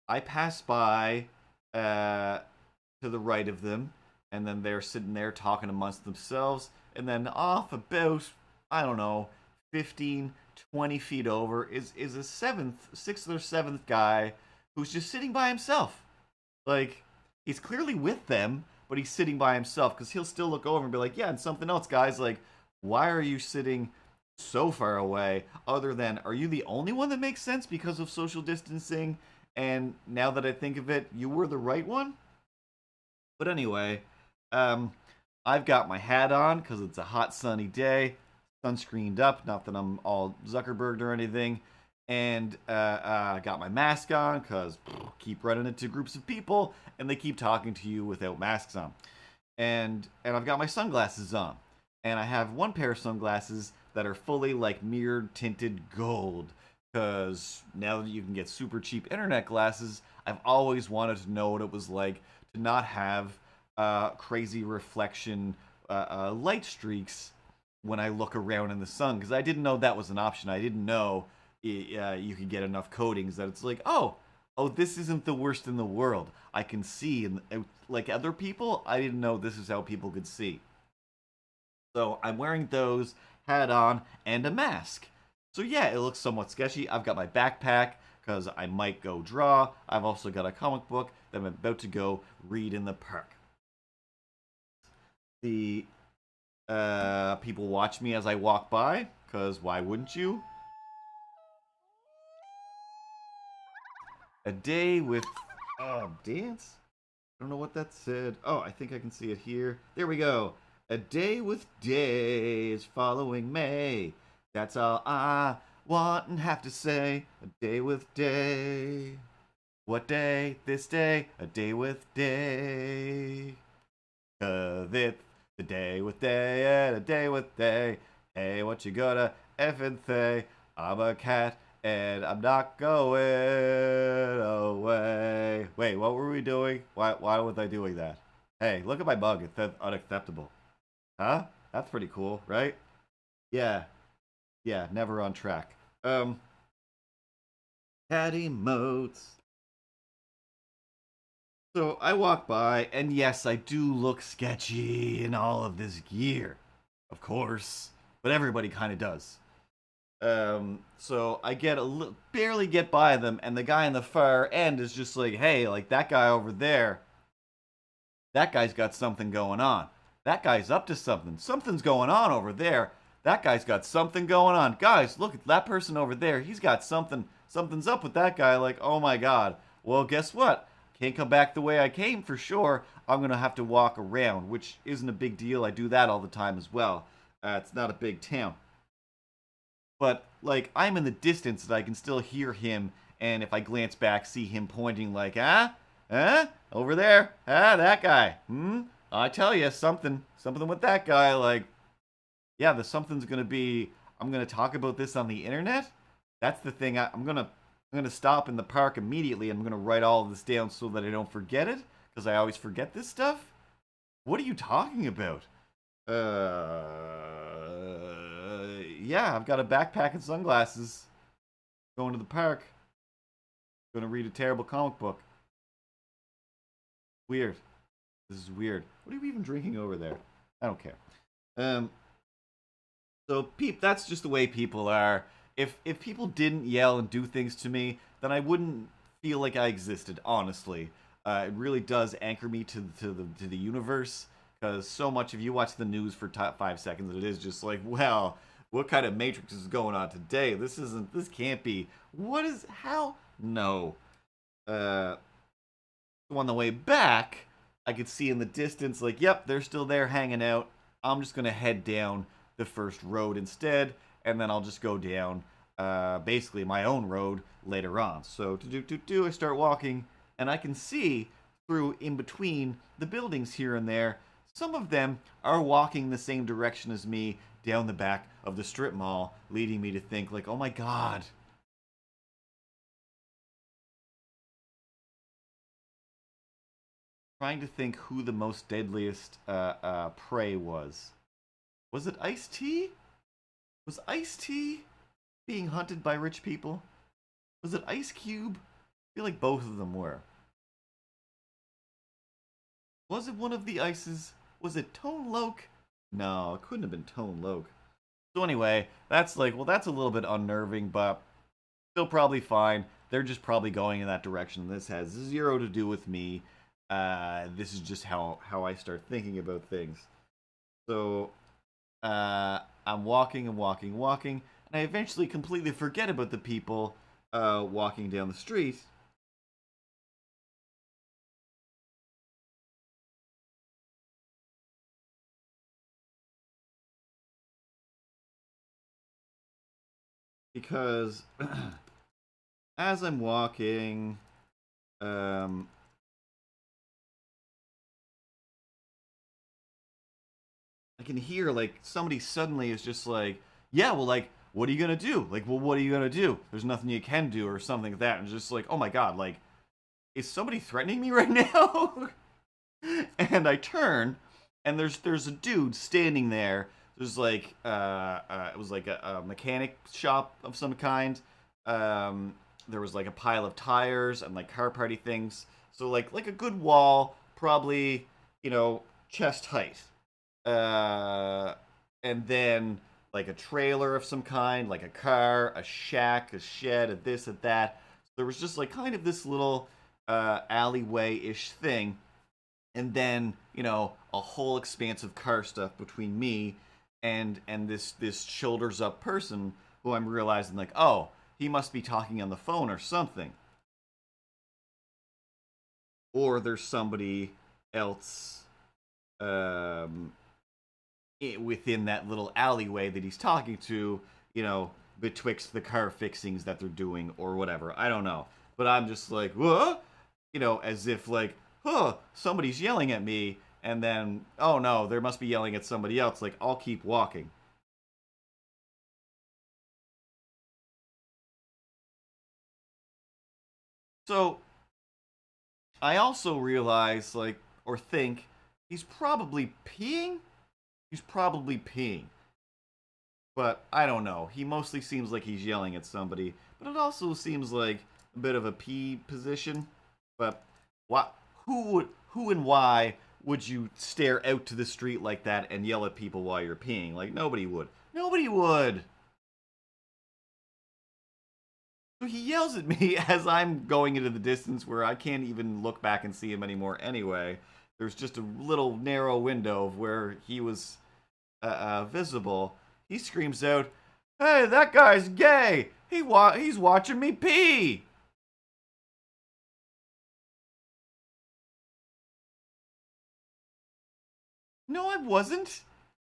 I pass by to the right of them, and then they're sitting there talking amongst themselves, and then off about, I don't know, 15, 20 feet over is a 6th or 7th guy who's just sitting by himself. Like, he's clearly with them, but he's sitting by himself, because he'll still look over and be like, yeah, and something else, guys, like, why are you sitting so far away, other than, are you the only one that makes sense because of social distancing, and now that I think of it, you were the right one? But anyway, I've got my hat on, because it's a hot sunny day, sunscreened up, not that I'm all Zuckerberg or anything, and I got my mask on, because keep running into groups of people, and they keep talking to you without masks on. And I've got my sunglasses on. And I have one pair of sunglasses that are fully like mirrored tinted gold, because now that you can get super cheap internet glasses, I've always wanted to know what it was like to not have crazy reflection light streaks when I look around in the sun, because I didn't know that was an option. I didn't know you could get enough coatings that it's like, oh, oh, this isn't the worst in the world. I can see, and like other people, I didn't know this is how people could see. So I'm wearing those, hat on, and a mask. So yeah, it looks somewhat sketchy. I've got my backpack because I might go draw. I've also got a comic book that I'm about to go read in the park. The people watch me as I walk by, because why wouldn't you? A day with dance? I don't know what that said. Oh, I think I can see it here. There we go. A day with days following May. That's all I want and have to say. A day with day. What day? This day. A day with day. 'Cause it's the day with day and a day with day. Hey, what you gonna effing say? I'm a cat and I'm not going away. Wait, what were we doing? Why was I doing that? Hey, look at my mug. It's unacceptable. Huh? That's pretty cool, right? Yeah. Yeah, never on track. Cat emotes. So I walk by, and yes, I do look sketchy in all of this gear. Of course. But everybody kind of does. So I barely get by them, and the guy in the far end is just like, hey, like that guy over there, that guy's got something going on. That guy's up to something. Something's going on over there. That guy's got something going on. Guys, look at that person over there. He's got something. Something's up with that guy. Like, oh my god. Well, guess what? Can't come back the way I came for sure. I'm going to have to walk around, which isn't a big deal. I do that all the time as well. It's not a big town. But, like, I'm in the distance that I can still hear him, and if I glance back, see him pointing like, over there, that guy, I tell you, something with that guy, like, yeah, the something's gonna be, I'm gonna talk about this on the internet? That's the thing, I'm gonna stop in the park immediately, I'm gonna write all of this down so that I don't forget it, because I always forget this stuff? What are you talking about? Yeah, I've got a backpack and sunglasses. Going to the park. Gonna read a terrible comic book. Weird. This is weird. What are you even drinking over there? I don't care. So, that's just the way people are. If people didn't yell and do things to me, then I wouldn't feel like I existed, honestly. It really does anchor me to the universe, because so much, if you watch the news for 5 seconds, it is just like, well, what kind of Matrix is going on today? This can't be. How? No. On the way back, I could see in the distance, like, yep, they're still there hanging out. I'm just going to head down the first road instead, and then I'll just go down, basically my own road later on. So, I start walking, and I can see through in between the buildings here and there, some of them are walking the same direction as me down the back of the strip mall, leading me to think, like, oh my god. Trying to think who the most deadliest prey was. Was it Ice-T? Was Ice-T being hunted by rich people? Was it Ice Cube? I feel like both of them were. Was it one of the Ices? Was it Tone Loc? No, it couldn't have been Tone Loc. So anyway, that's like, well, that's a little bit unnerving, but still probably fine. They're just probably going in that direction. This has zero to do with me. This is just how I start thinking about things. So, I'm walking and walking, and I eventually completely forget about the people walking down the street. Because as I'm walking, I can hear, like, somebody suddenly is just like, yeah, well, like, what are you gonna do? Like, well, what are you gonna do? There's nothing you can do, or something like that. And just like, oh my god, like, is somebody threatening me right now? And I turn, and there's a dude standing there. There's like it was like a mechanic shop of some kind. there was like a pile of tires and like car party things. So like a good wall, probably, chest height. Uh, and then like a trailer of some kind, like a car, a shack, a shed, a this, a that. So there was just like kind of this little alleyway-ish thing, and then a whole expanse of car stuff between me and this shoulders up person who I'm realizing like, oh, he must be talking on the phone or something, or there's somebody else within that little alleyway that he's talking to, betwixt the car fixings that they're doing or whatever. I don't know. But I'm just like, what? As if like, huh, somebody's yelling at me, and then, oh no, they must be yelling at somebody else. Like, I'll keep walking. So, I also realize, like, or think, he's probably peeing? He's probably peeing. But I don't know. He mostly seems like he's yelling at somebody, but it also seems like a bit of a pee position. But what? Who and why would you stare out to the street like that and yell at people while you're peeing? Like nobody would. Nobody would. So he yells at me as I'm going into the distance where I can't even look back and see him anymore anyway. There's just a little narrow window of where he was visible. He screams out, "Hey, that guy's gay! He's watching me pee!" No, I wasn't.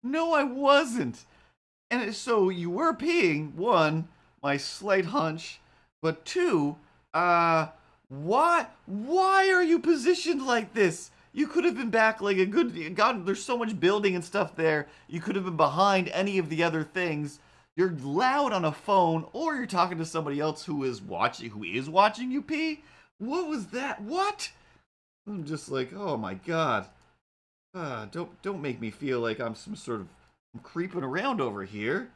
No, I wasn't. And so you were peeing, one, my slight hunch, but two, why are you positioned like this? You could have been back like a good, God, there's so much building and stuff there. You could have been behind any of the other things. You're loud on a phone, or you're talking to somebody else who is watching you pee. What was that? What? I'm just like, oh my God. Don't make me feel like I'm some sort of creeping around over here.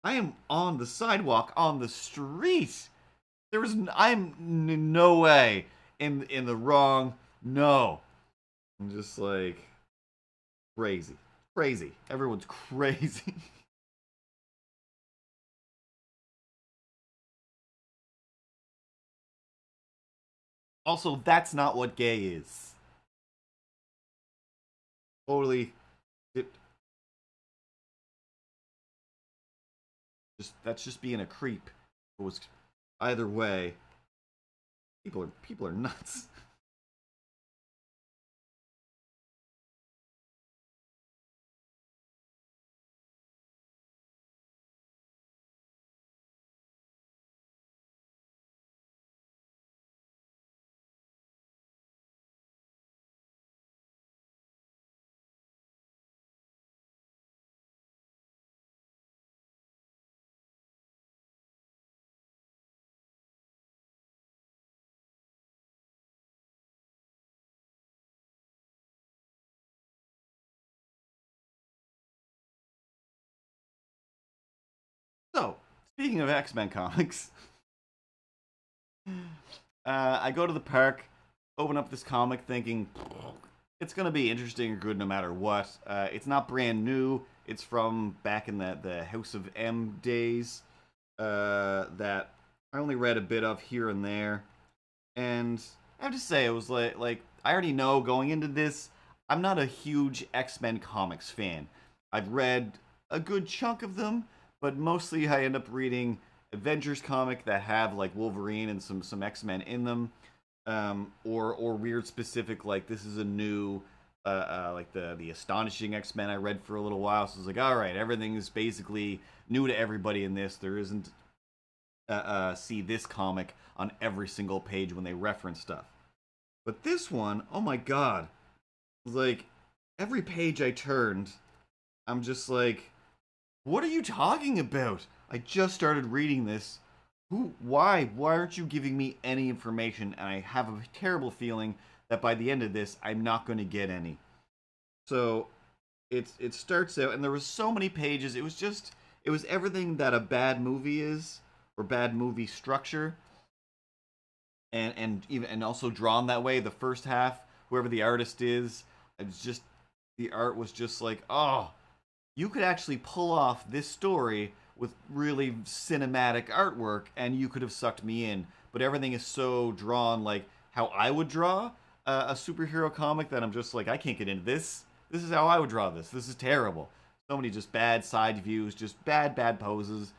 I am on the sidewalk on the street. I'm no way in the wrong. No, I'm just like crazy. Everyone's crazy. Also, that's not what gay is. Totally. It, that's just being a creep. It was either way. People are nuts. So, speaking of X-Men comics, I go to the park, open up this comic thinking it's going to be interesting or good no matter what. It's not brand new. It's from back in the House of M days that I only read a bit of here and there. And I have to say, it was like I already know going into this, I'm not a huge X-Men comics fan. I've read a good chunk of them, but mostly I end up reading Avengers comic that have like Wolverine and some X-Men in them, or weird specific like this is a new like the Astonishing X-Men I read for a little while. So it's like, all right, everything is basically new to everybody in this. There isn't see this comic on every single page when they reference stuff. But this one, oh my God, like every page I turned, I'm just like, what are you talking about? I just started reading this. Why aren't you giving me any information? And I have a terrible feeling that by the end of this, I'm not going to get any. So it starts out, and there was so many pages. It was everything that a bad movie is, or bad movie structure. and also drawn that way. The first half, whoever the artist is, it's just the art was just like, oh, you could actually pull off this story with really cinematic artwork, and you could have sucked me in. But everything is so drawn like how I would draw a superhero comic that I'm just like, I can't get into this. This is how I would draw this. This is terrible. So many just bad side views, just bad poses,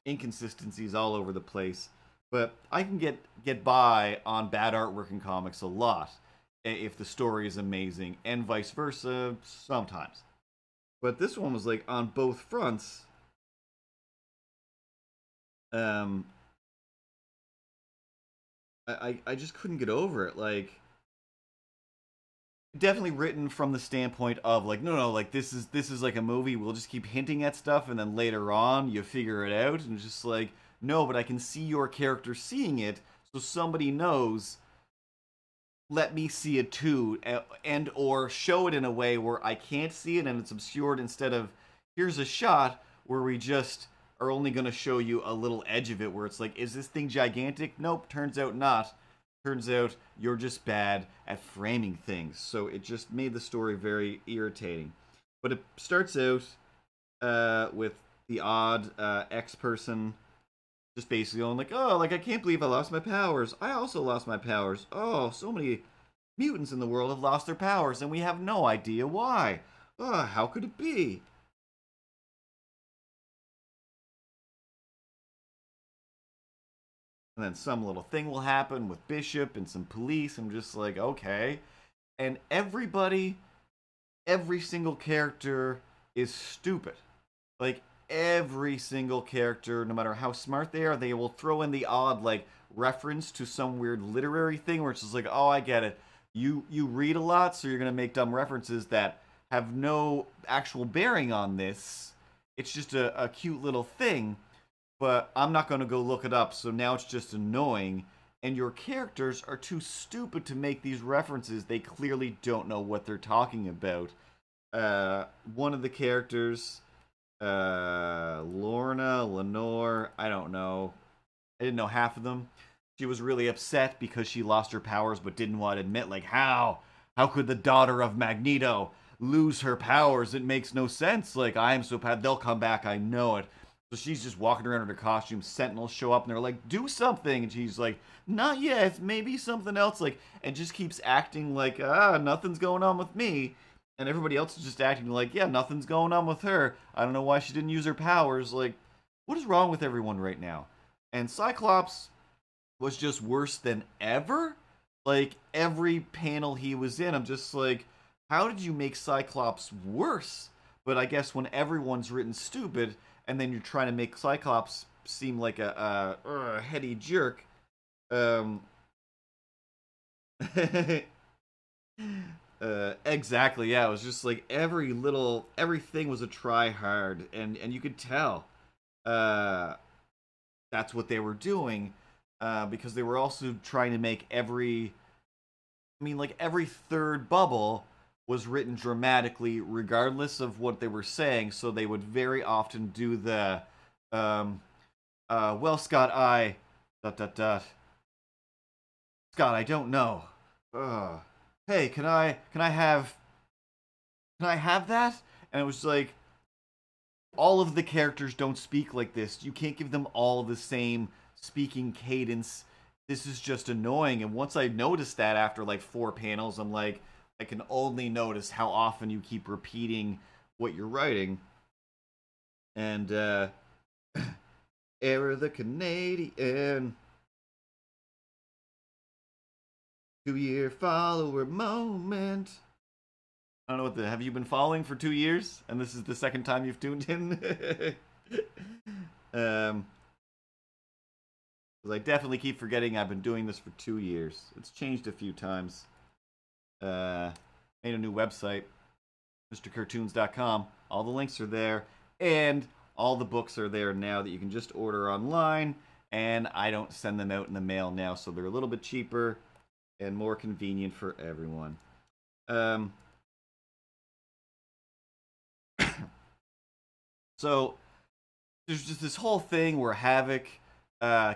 inconsistencies all over the place. But I can get by on bad artwork in comics a lot if the story is amazing, and vice versa sometimes. But this one was like on both fronts. Um, I just couldn't get over it. Like, definitely written from the standpoint of like, no, like this is like a movie. We'll just keep hinting at stuff, and then later on you figure it out, and it's just like, no, but I can see your character seeing it, so somebody knows. Let me see it too, and or show it in a way where I can't see it and it's obscured, instead of here's a shot where we just are only going to show you a little edge of it where it's like, is this thing gigantic? Nope, turns out not. Turns out you're just bad at framing things. So it just made the story very irritating. But it starts out with the odd X-person just basically going like, oh, like, I can't believe I lost my powers. I also lost my powers. Oh, so many mutants in the world have lost their powers, and we have no idea why. Oh, how could it be? And then some little thing will happen with Bishop and some police. I'm just like, okay. And every single character is stupid. Like, every single character, no matter how smart they are, they will throw in the odd like reference to some weird literary thing where it's just like, oh, I get it. You read a lot, so you're gonna make dumb references that have no actual bearing on this. It's just a cute little thing, but I'm not gonna go look it up, so now it's just annoying. And your characters are too stupid to make these references. They clearly don't know what they're talking about. One of the characters, Lorna, Lenore, I don't know. I didn't know half of them. She was really upset because she lost her powers but didn't want to admit, like, how? How could the daughter of Magneto lose her powers? It makes no sense. Like, I am so bad. They'll come back. I know it. So she's just walking around in her costume. Sentinels show up and they're like, do something. And she's like, not yet. Maybe something else. Like, and just keeps acting like, nothing's going on with me. And everybody else is just acting like, yeah, nothing's going on with her. I don't know why she didn't use her powers. Like, what is wrong with everyone right now? And Cyclops was just worse than ever. Like, every panel he was in, I'm just like, how did you make Cyclops worse? But I guess when everyone's written stupid, and then you're trying to make Cyclops seem like a heady jerk, exactly, yeah. It was just like everything was a try hard, and you could tell that's what they were doing, because they were also trying to make every third bubble was written dramatically, regardless of what they were saying. So they would very often do the, well, Scott, Scott, I don't know. Hey, can I have that? And it was like, all of the characters don't speak like this. You can't give them all the same speaking cadence. This is just annoying. And once I noticed that after like 4 panels, I'm like, I can only notice how often you keep repeating what you're writing. And, Era the Canadian, 2-year follower moment. I don't know have you been following for 2 years? And this is the second time you've tuned in? Because I definitely keep forgetting I've been doing this for 2 years. It's changed a few times. Made a new website, mrcartoons.com. All the links are there, and all the books are there now that you can just order online, and I don't send them out in the mail now, so they're a little bit cheaper and more convenient for everyone. So there's just this whole thing where Havoc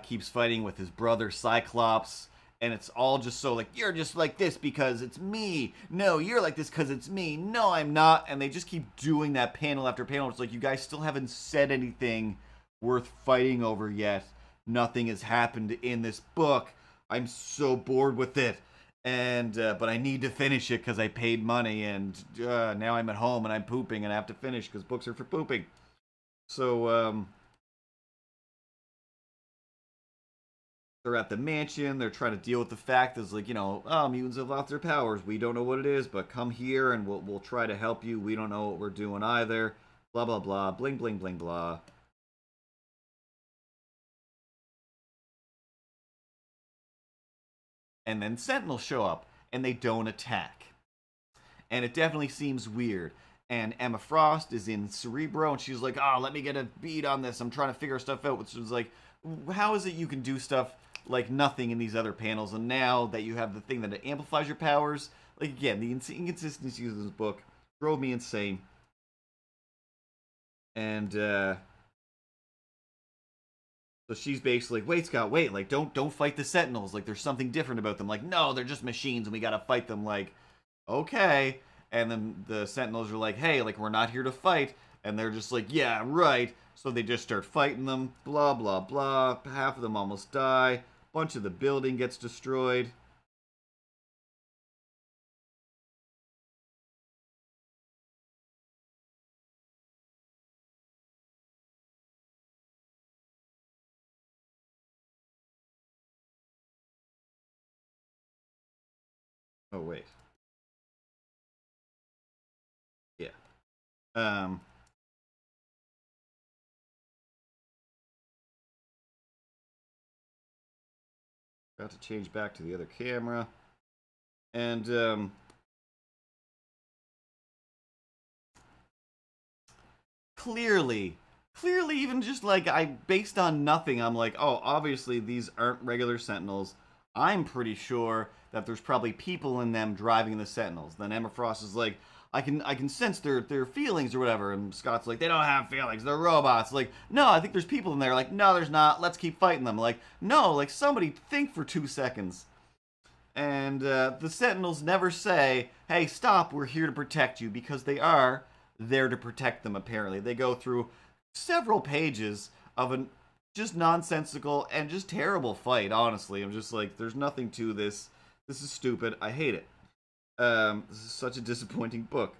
keeps fighting with his brother Cyclops, and it's all just so like, you're just like this because it's me. No, you're like this because it's me. No, I'm not. And they just keep doing that panel after panel. It's like, you guys still haven't said anything worth fighting over yet. Nothing has happened in this book. I'm so bored with it. And but I need to finish it because I paid money, and now I'm at home and I'm pooping and I have to finish because books are for pooping. So they're at the mansion. They're trying to deal with the fact that, like, oh, mutants have lost their powers. We don't know what it is, but come here and we'll try to help you. We don't know what we're doing either. Blah, blah, blah. Bling, bling, bling, blah. And then Sentinels show up, and they don't attack. And it definitely seems weird. And Emma Frost is in Cerebro, and she's like, oh, let me get a beat on this. I'm trying to figure stuff out. Which is like, how is it you can do stuff like nothing in these other panels, and now that you have the thing that amplifies your powers, like, again, the inconsistencies of this book drove me insane. And so she's basically like, wait, Scott, wait, like, don't fight the Sentinels, like, there's something different about them. Like, no, they're just machines and we gotta fight them. Like, okay. And then the Sentinels are like, hey, like, we're not here to fight. And they're just like, yeah, right. So they just start fighting them, blah, blah, blah. Half of them almost die. Bunch of the building gets destroyed. Oh, wait. Yeah. Got to change back to the other camera. And, clearly, even just like, based on nothing, I'm like, oh, obviously these aren't regular Sentinels. I'm pretty sure that there's probably people in them driving the Sentinels. Then Emma Frost is like, I can sense their feelings or whatever. And Scott's like, they don't have feelings, they're robots. Like, no, I think there's people in there. Like, no, there's not. Let's keep fighting them. Like, no, like, somebody think for 2 seconds. And the Sentinels never say, hey, stop, we're here to protect you, because they are there to protect them, apparently. They go through several pages of an just nonsensical and just terrible fight, honestly. I'm just like, there's nothing to this. This is stupid. I hate it. This is such a disappointing book.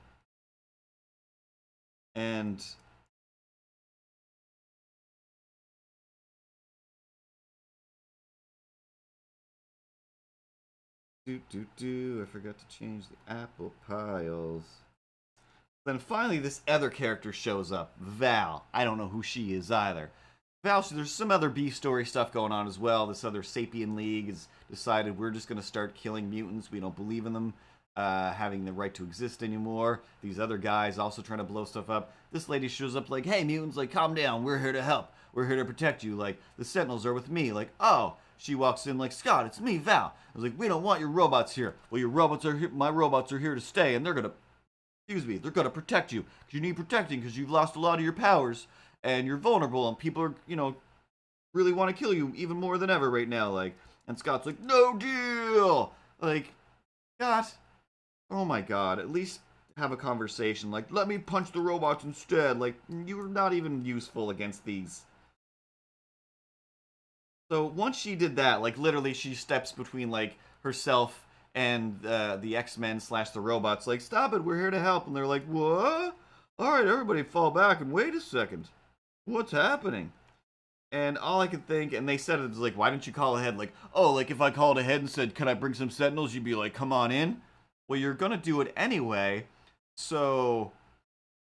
And I forgot to change the apple piles. Then finally, this other character shows up, Val. I don't know who she is either. Val, so there's some other B story stuff going on as well. This other Sapien League has decided we're just going to start killing mutants. We don't believe in them having the right to exist anymore. These other guys also trying to blow stuff up. This lady shows up like, hey, mutants, like, calm down. We're here to help. We're here to protect you. Like, the Sentinels are with me. Like, oh. She walks in like, Scott, it's me, Val. I was like, we don't want your robots here. Well, your robots are here. My robots are here to stay, and they're going to they're going to protect you. Because you need protecting because you've lost a lot of your powers and you're vulnerable and people are, really want to kill you even more than ever right now. Like, and Scott's like, no deal. Like, Scott, oh my God, at least have a conversation. Like, let me punch the robots instead. Like, you're not even useful against these. So once she did that, like, literally she steps between, like, herself and the X-Men / the robots, like, stop it, we're here to help. And they're like, what? All right, everybody fall back and wait a second. What's happening? And all I could think, and they said it was like, why didn't you call ahead? Like, oh, like, if I called ahead and said, can I bring some Sentinels? You'd be like, come on in. Well, you're going to do it anyway. So,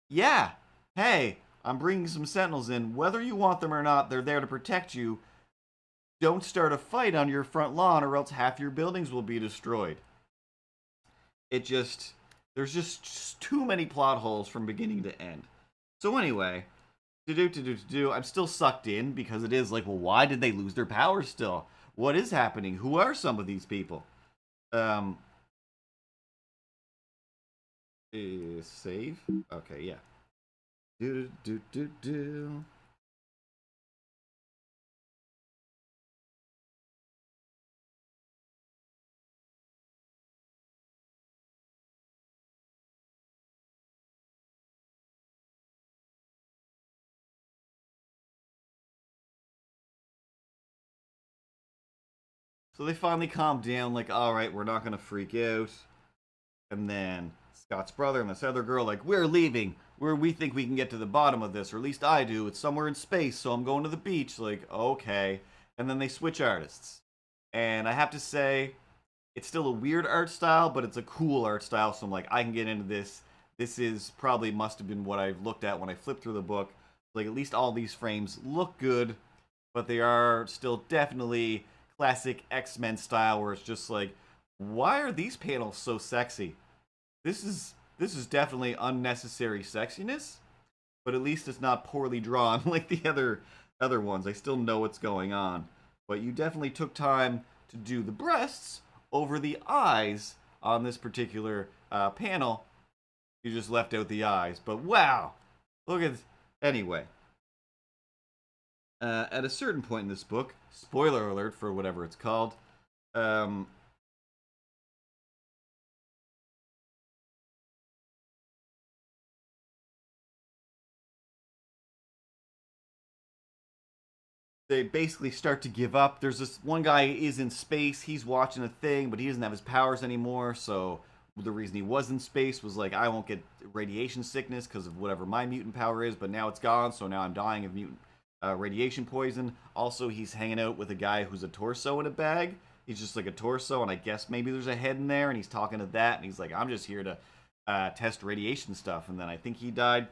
yeah. Hey, I'm bringing some Sentinels in. Whether you want them or not, they're there to protect you. Don't start a fight on your front lawn or else half your buildings will be destroyed. There's just too many plot holes from beginning to end. So anyway, I'm still sucked in because it is like, well, why did they lose their powers still? What is happening? Who are some of these people? Save? Okay, yeah. So they finally calm down, like, all right, we're not gonna freak out. And then Scott's brother and this other girl, like, we're leaving. We think we can get to the bottom of this, or at least I do. It's somewhere in space, so I'm going to the beach. Like, okay. And then they switch artists. And I have to say, it's still a weird art style, but it's a cool art style. So I'm like, I can get into this. This is probably must have been what I looked at when I flipped through the book. Like, at least all these frames look good, but they are still definitely classic X-Men style, where it's just like, why are these panels so sexy? This is definitely unnecessary sexiness, but at least it's not poorly drawn like the other ones. I still know what's going on, but you definitely took time to do the breasts over the eyes on this particular panel. You just left out the eyes, but wow, look at anyway. At a certain point in this book, spoiler alert for whatever it's called, they basically start to give up. There's this one guy is in space. He's watching a thing, but he doesn't have his powers anymore. So the reason he was in space was like, I won't get radiation sickness because of whatever my mutant power is. But now it's gone, so now I'm dying of mutant radiation poison. Also, he's hanging out with a guy who's a torso in a bag. He's just like a torso, and I guess maybe there's a head in there. And he's talking to that, and he's like, I'm just here to test radiation stuff. And then I think he died.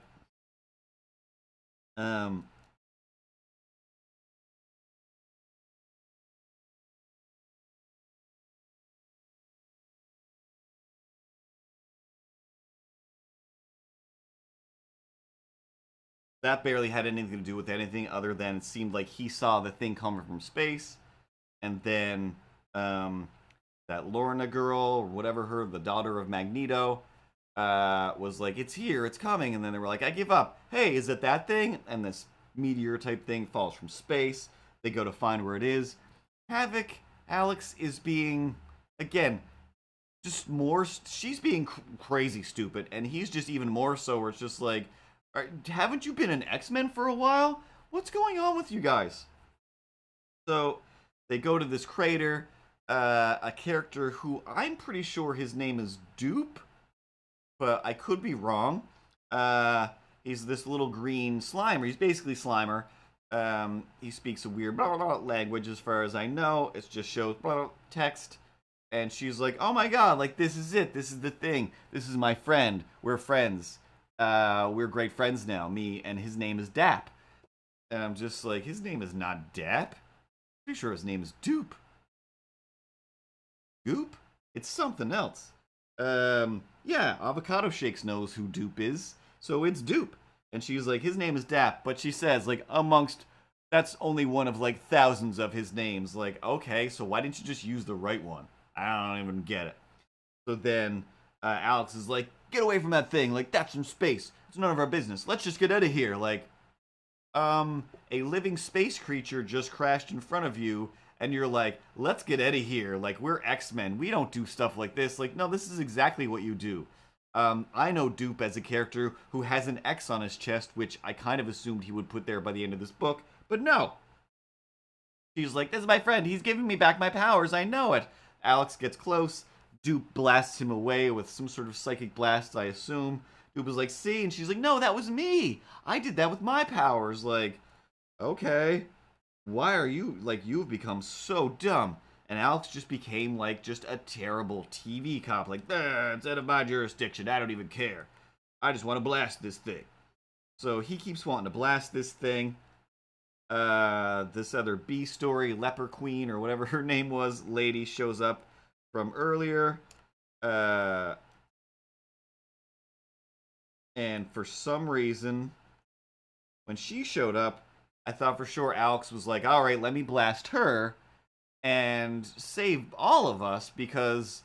That barely had anything to do with anything other than it seemed like he saw the thing coming from space, and then that Lorna girl, or whatever her, the daughter of Magneto, was like, "It's here, it's coming," and then they were like, "I give up." Hey, is it that thing? And this meteor type thing falls from space. They go to find where it is. Havoc, Alex is being again just more. She's being crazy stupid, and he's just even more so. Where it's just like, haven't you been an X-Men for a while? What's going on with you guys? So they go to this crater. A character who I'm pretty sure his name is Dupe, but I could be wrong. He's this little green Slimer. He's basically Slimer. He speaks a weird blah, blah, blah language as far as I know. It just shows blah, blah, text. And she's like, oh my god, like this is it. This is the thing. This is my friend. We're friends. We're great friends now, me, and his name is Dap. And I'm just like, his name is not Dap. Pretty sure his name is Dupe. Goop? It's something else. Yeah, Avocado Shakes knows who Dupe is, so it's Dupe. And she's like, his name is Dap, but she says, like, amongst, that's only one of, like, thousands of his names. Like, okay, so why didn't you just use the right one? I don't even get it. So then Alex is like, get away from that thing. Like, that's from space. It's none of our business. Let's just get out of here. Like, a living space creature just crashed in front of you, and you're like, let's get out of here. Like, we're X-Men. We don't do stuff like this. Like, no, this is exactly what you do. I know Dupe as a character who has an X on his chest, which I kind of assumed he would put there by the end of this book, but no. She's like, this is my friend. He's giving me back my powers. I know it. Alex gets close. Dupe blasts him away with some sort of psychic blast, I assume. Dupe was like, see? And she's like, no, that was me. I did that with my powers. Like, okay. Why are you, like, you've become so dumb. And Alex just became, like, just a terrible TV cop. Like, it's out of my jurisdiction. I don't even care. I just want to blast this thing. So he keeps wanting to blast this thing. This other B story, Leper Queen, or whatever her name was, lady shows up from earlier. And for some reason, when she showed up, I thought for sure Alex was like, all right, let me blast her and save all of us, because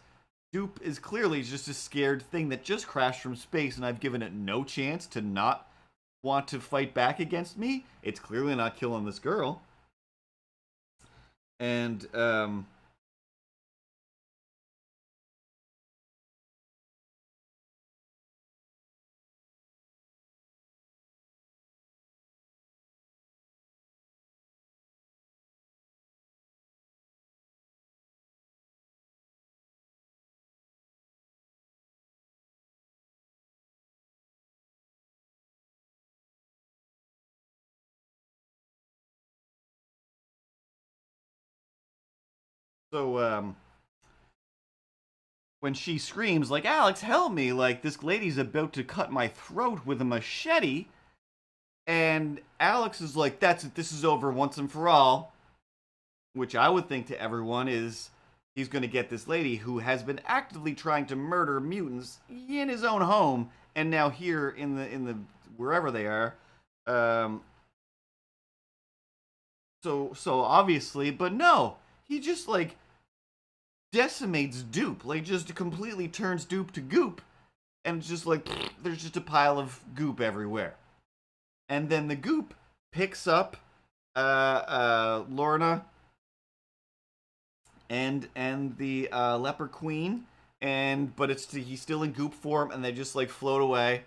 Dupe is clearly just a scared thing that just crashed from space, and I've given it no chance to not want to fight back against me. It's clearly not killing this girl. And So, when she screams, like, Alex, help me, like, this lady's about to cut my throat with a machete, and Alex is like, that's it, this is over once and for all, which I would think to everyone is he's going to get this lady who has been actively trying to murder mutants in his own home, and now here in the wherever they are. So obviously, but no, he just like decimates Dupe, like just completely turns Dupe to goop, and it's just like there's just a pile of goop everywhere, and then the goop picks up Lorna and the leper queen, but he's still in goop form, and they just like float away,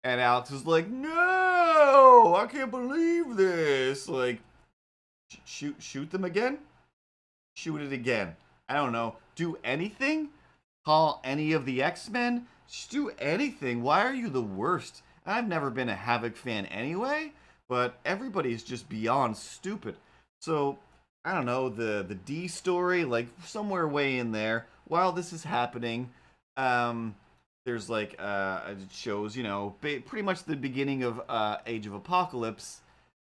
and Alex is like, no, I can't believe this, like shoot them again, shoot it again, I don't know, do anything, call any of the X-Men, just do anything. Why are you the worst? I've never been a Havoc fan anyway, but everybody's just beyond stupid. So I don't know, the D story, like somewhere way in there, while this is happening, there's like it shows, you know, pretty much the beginning of Age of Apocalypse.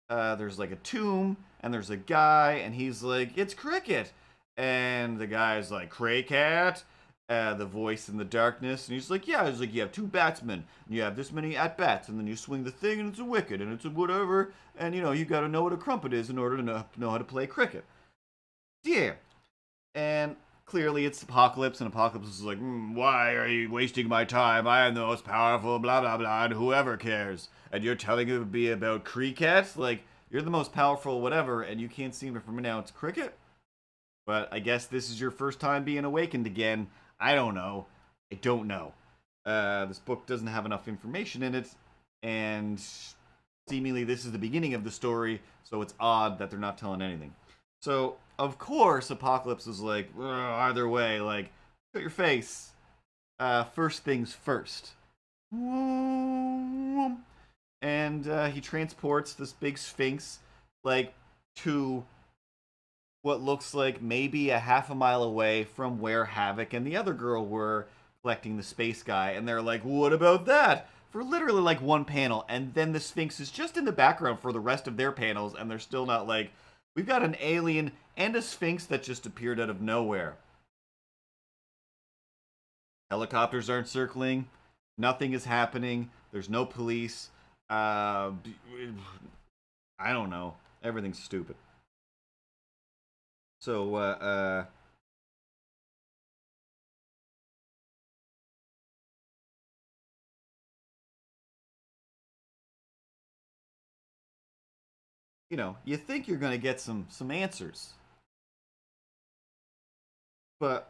There's like a tomb, and there's a guy, and he's like, it's Cricket, and the guy's like, Craycat, the voice in the darkness, and he's like, yeah, he's like, you have two batsmen, and you have this many at-bats, and then you swing the thing, and it's a wicket, and it's a whatever, and, you know, you gotta know what a crumpet is in order to know how to play cricket. Yeah. And clearly it's Apocalypse, and Apocalypse is like, why are you wasting my time? I am the most powerful, blah, blah, blah, and whoever cares. And you're telling it to be about Cricket? Like, you're the most powerful whatever, and you can't seem to pronounce Cricket? But I guess this is your first time being awakened again. I don't know. I don't know. This book doesn't have enough information in it, and seemingly this is the beginning of the story, so it's odd that they're not telling anything. So, of course, Apocalypse is like, either way, like, shut your face. First things first. And he transports this big sphinx, like, to what looks like maybe a half a mile away from where Havoc and the other girl were collecting the space guy. And they're like, what about that? For literally like one panel. And then the Sphinx is just in the background for the rest of their panels. And they're still not like, we've got an alien and a Sphinx that just appeared out of nowhere. Helicopters aren't circling. Nothing is happening. There's no police. I don't know. Everything's stupid. So, you know, you think you're going to get some answers. But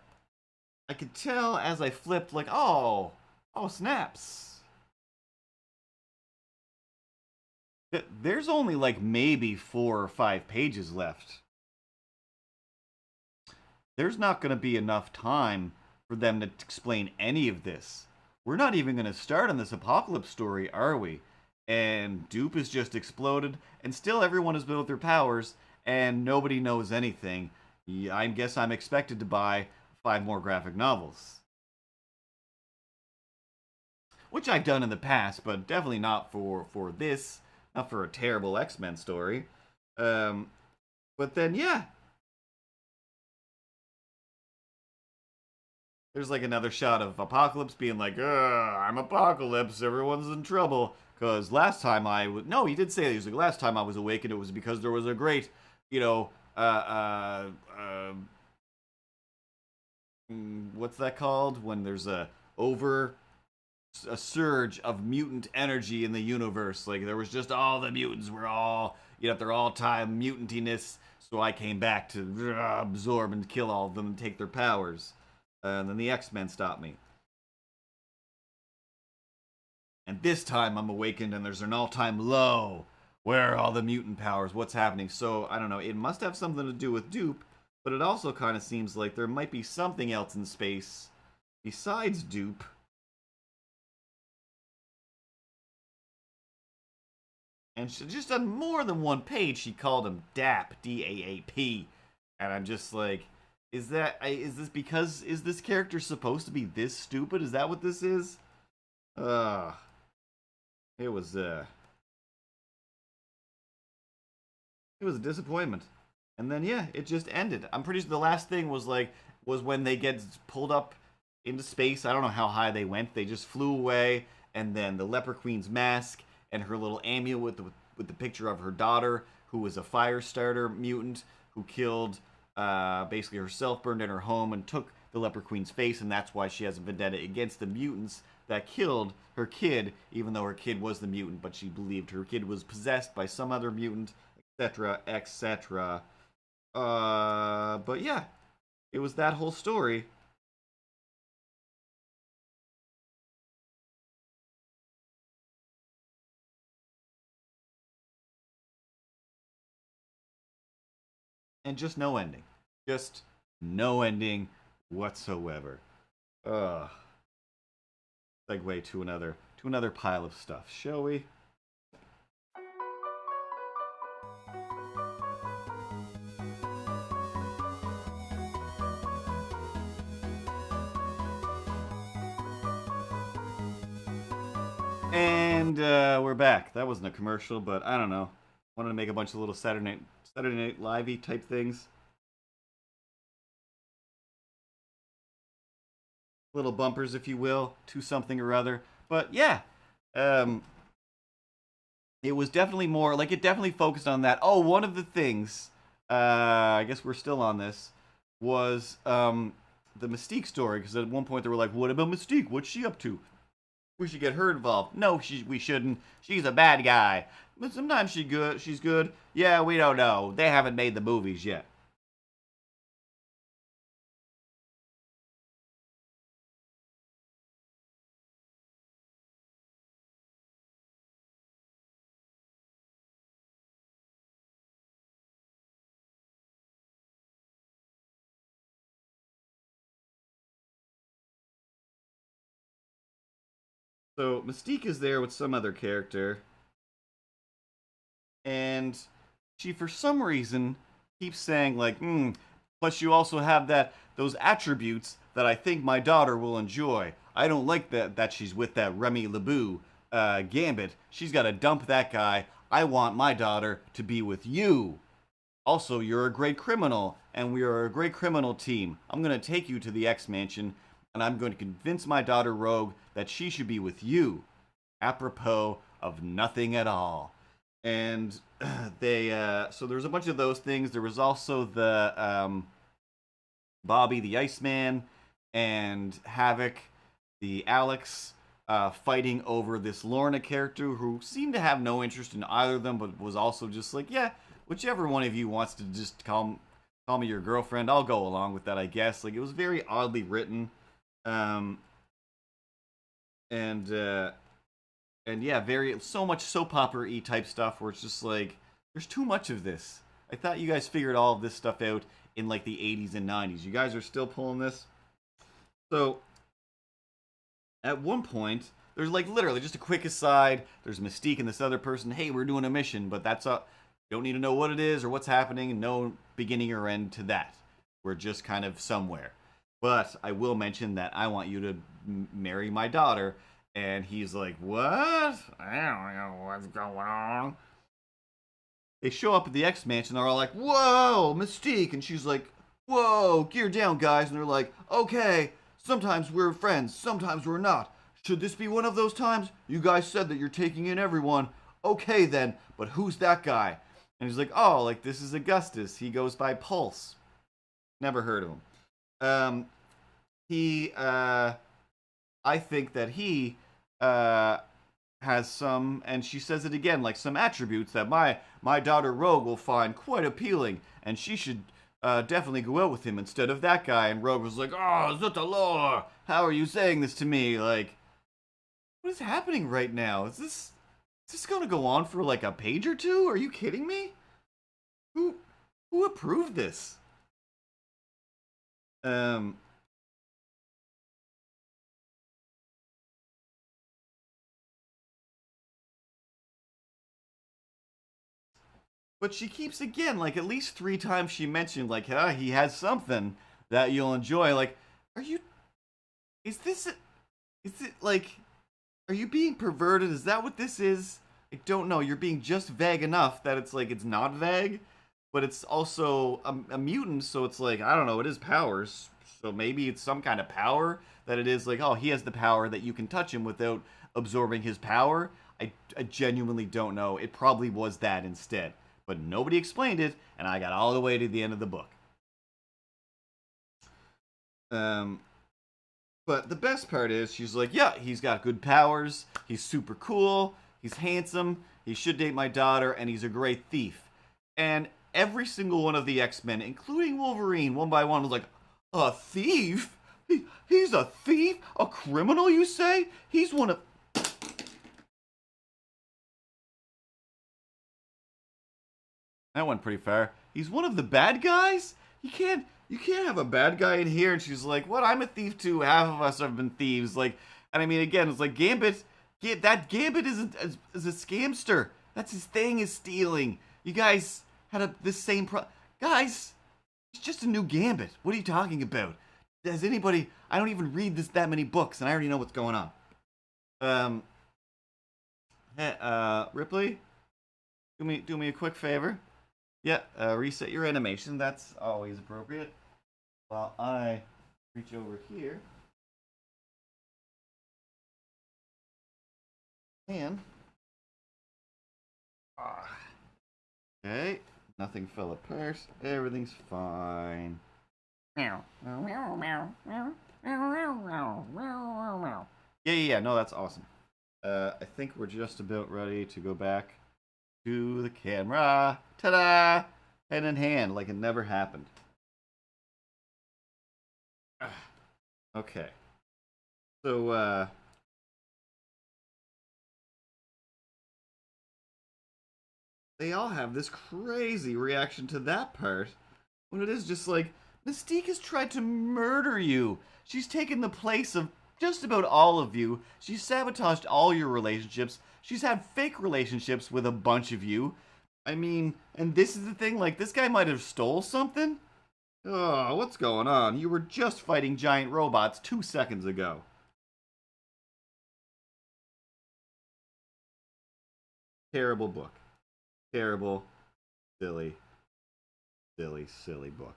I could tell as I flipped, like, oh, snaps. There's only like maybe 4 or 5 pages left. There's not going to be enough time for them to explain any of this. We're not even going to start on this Apocalypse story, are we? And Dupe has just exploded, and still everyone has built their powers, and nobody knows anything. I guess I'm expected to buy 5 more graphic novels. Which I've done in the past, but definitely not for this. Not for a terrible X-Men story. But then, yeah. There's like another shot of Apocalypse being like, I'm Apocalypse, everyone's in trouble. Because last time I was... No, he did say that. He was like, last time I was awakened, it was because there was a great, you know, what's that called? When there's a surge of mutant energy in the universe. Like, there was just all the mutants were all, you know, their all-time mutantiness. So I came back to absorb and kill all of them and take their powers. And then the X-Men stopped me. And this time I'm awakened and there's an all-time low. Where are all the mutant powers? What's happening? So, I don't know. It must have something to do with Dupe. But it also kind of seems like there might be something else in space besides Dupe. And she, just on more than one page, she called him DAP, D-A-A-P. And I'm just like, is this character supposed to be this stupid? Is that what this is? Uh it was it was a disappointment. And then yeah, it just ended. I'm pretty sure the last thing was when they get pulled up into space. I don't know how high they went. They just flew away, and then the Leper Queen's mask and her little amulet with the picture of her daughter, who was a fire starter mutant who killed basically herself, burned in her home, and took the Leper Queen's face, and that's why she has a vendetta against the mutants that killed her kid, even though her kid was the mutant, but she believed her kid was possessed by some other mutant, etc., etc. But yeah, it was that whole story. And just no ending. Just no ending whatsoever. Ugh. Segue to another pile of stuff, shall we? And we're back. That wasn't a commercial, but I don't know. Wanted to make a bunch of little Saturday Night Live-y type things. Little bumpers, if you will, to something or other. But yeah, it was definitely more like it definitely focused on that. Oh, one of the things, I guess we're still on this, was the Mystique story. Because at one point they were like, "What about Mystique? What's she up to? We should get her involved." No, we shouldn't. She's a bad guy. But sometimes she's good. Yeah, we don't know. They haven't made the movies yet. So Mystique is there with some other character, and she for some reason keeps saying like, plus you also have those attributes that I think my daughter will enjoy. I don't like that she's with that Remy LeBeau Gambit. She's got to dump that guy. I want my daughter to be with you. Also, you're a great criminal, and we are a great criminal team. I'm going to take you to the X Mansion, and I'm going to convince my daughter Rogue that she should be with you. Apropos of nothing at all. And so there was a bunch of those things. There was also the Bobby the Iceman and Havoc the Alex fighting over this Lorna character who seemed to have no interest in either of them, but was also just like, yeah, whichever one of you wants to just call me your girlfriend, I'll go along with that, I guess. Like, it was very oddly written. And yeah, so much soap opera-y type stuff where it's just like, there's too much of this. I thought you guys figured all of this stuff out in like the 80s and 90s. You guys are still pulling this? So, at one point, there's like literally just a quick aside. There's Mystique and this other person. Hey, we're doing a mission, but that's you don't need to know what it is or what's happening. No beginning or end to that. We're just kind of somewhere. But I will mention that I want you to marry my daughter. And he's like, what? I don't know what's going on. They show up at the X Mansion. They're all like, whoa, Mystique. And she's like, whoa, gear down, guys. And they're like, okay, sometimes we're friends, sometimes we're not. Should this be one of those times? You guys said that you're taking in everyone. Okay, then, but who's that guy? And he's like, oh, like, this is Augustus. He goes by Pulse. Never heard of him. I think that he has some, and she says it again, like some attributes that my daughter Rogue will find quite appealing, and she should definitely go out with him instead of that guy. And Rogue was like, oh, Zutalor, how are you saying this to me? Like, what is happening right now? Is this going to go on for like a page or two? Are you kidding me? Who approved this? But she keeps again, like at least 3 times she mentioned, like, he has something. that you'll enjoy. Like, are you? Is this? Is it like? Are you being perverted? Is that what this is? I don't know. You're being just vague enough that it's like it's not vague, but it's also a mutant. So it's like, I don't know. It is powers. So maybe it's some kind of power that it is like, oh, he has the power that you can touch him without absorbing his power. I genuinely don't know. It probably was that instead. But nobody explained it, and I got all the way to the end of the book. But the best part is, she's like, yeah, he's got good powers, he's super cool, he's handsome, he should date my daughter, and he's a great thief. And every single one of the X-Men, including Wolverine, one by one, was like, a thief? He's a thief? A criminal, you say? He's one of... That went pretty far. He's one of the bad guys? You can't have a bad guy in here. And she's like, what? I'm a thief too. Half of us have been thieves. Like, and I mean, again, it's like Gambit. That Gambit is a scamster. That's his thing, is stealing. You guys had this same guys, it's just a new Gambit. What are you talking about? Does anybody? I don't even read that many books, and I already know what's going on. Ripley, do me a quick favor. Yeah, reset your animation. That's always appropriate. While I reach over here. And... okay, nothing fell apart. Everything's fine. Yeah, no, that's awesome. I think we're just about ready to go back to the camera. Ta-da! Hand in hand, like it never happened. Okay. So, they all have this crazy reaction to that part, when it is just like, Mystique has tried to murder you. She's taken the place of just about all of you. She's sabotaged all your relationships. She's had fake relationships with a bunch of you. I mean, and this is the thing, like, this guy might have stole something? Oh, what's going on? You were just fighting giant robots 2 seconds ago. Terrible book. Terrible, silly, silly, silly book.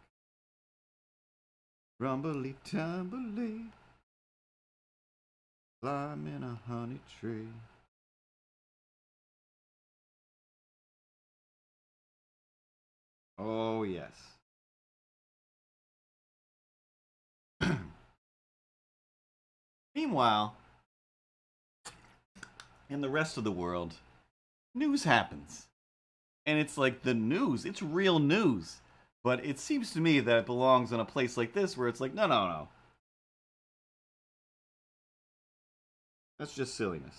Rumbly tumbly, climb in a honey tree. Oh, yes. Meanwhile, in the rest of the world, news happens. And it's like the news, it's real news. But it seems to me that it belongs in a place like this where it's like, no. That's just silliness.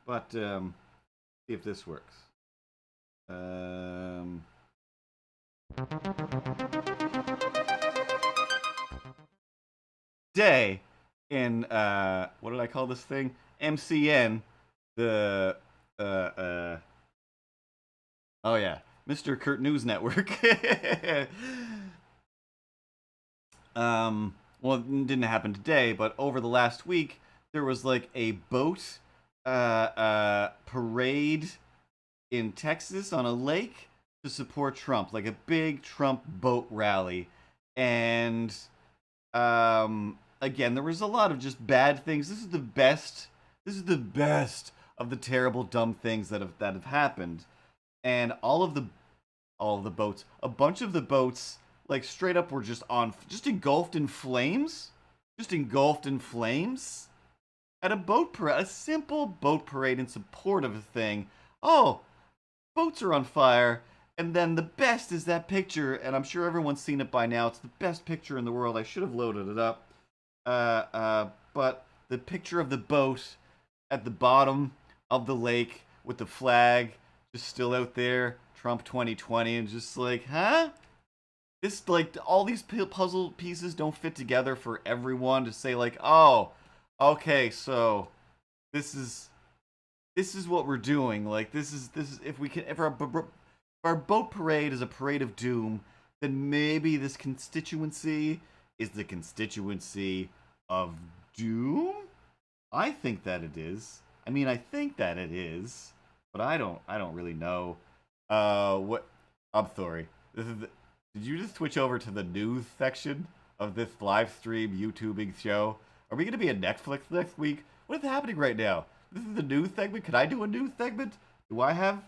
But, see if this works. Day in, what did I call this thing? MCN, the, oh yeah, Mr. Kurt News Network. Well, it didn't happen today, but over the last week, there was like a boat, parade in Texas on a lake to support Trump, like a big Trump boat rally. And, again, there was a lot of just bad things. This is the best of the terrible, dumb things that have happened. And all of the boats, a bunch of the boats, like straight up were just engulfed in flames. Just engulfed in flames. At a boat parade, a simple boat parade in support of a thing. Oh, boats are on fire. And then the best is that picture, and I'm sure everyone's seen it by now. It's the best picture in the world. I should have loaded it up. But the picture of the boat at the bottom of the lake with the flag just still out there, Trump 2020, and just like, huh? This, like, all these puzzle pieces don't fit together for everyone to say, like, oh, okay, so this is this is what we're doing. Like, this is if we can, if our boat parade is a parade of doom, then maybe this constituency is the constituency of doom. I think that it is. I mean, I think that it is, but I don't really know. What? I'm sorry. Did you just switch over to the news section of this live stream YouTubing show? Are we gonna be a Netflix next week? What is happening right now? This is the news segment. Can I do a news segment? Do I have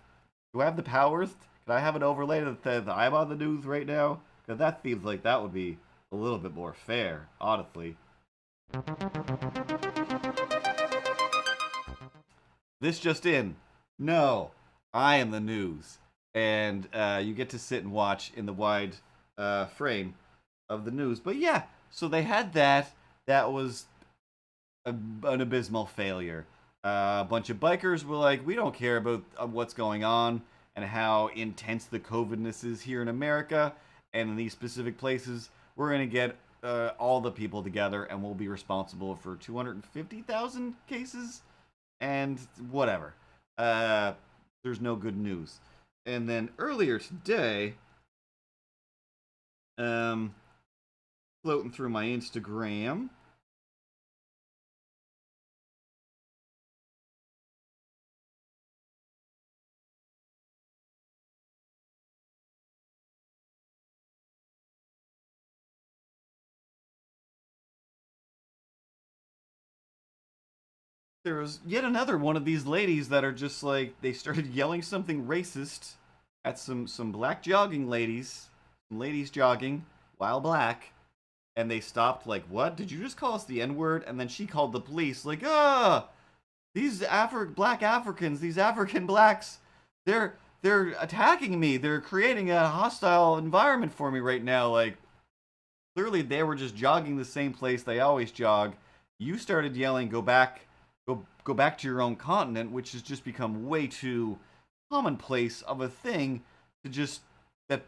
the powers? Can I have an overlay that says I'm on the news right now? Because that seems like that would be a little bit more fair, honestly. This just in. No, I am the news. And you get to sit and watch in the wide frame of the news. But yeah, so they had that. That was an abysmal failure. A bunch of bikers were like, we don't care about what's going on and how intense the COVIDness is here in America and in these specific places. We're going to get all the people together and we'll be responsible for 250,000 cases and whatever. There's no good news. And then earlier today, floating through my Instagram, there was yet another one of these ladies that are just like, they started yelling something racist at some black jogging ladies, some ladies jogging while black, and they stopped like, what? Did you just call us the N-word? And then she called the police like, these black Africans, these African blacks, they're attacking me. They're creating a hostile environment for me right now. Like, clearly they were just jogging the same place they always jog. You started yelling, go back to your own continent, which has just become way too commonplace of a thing to just, that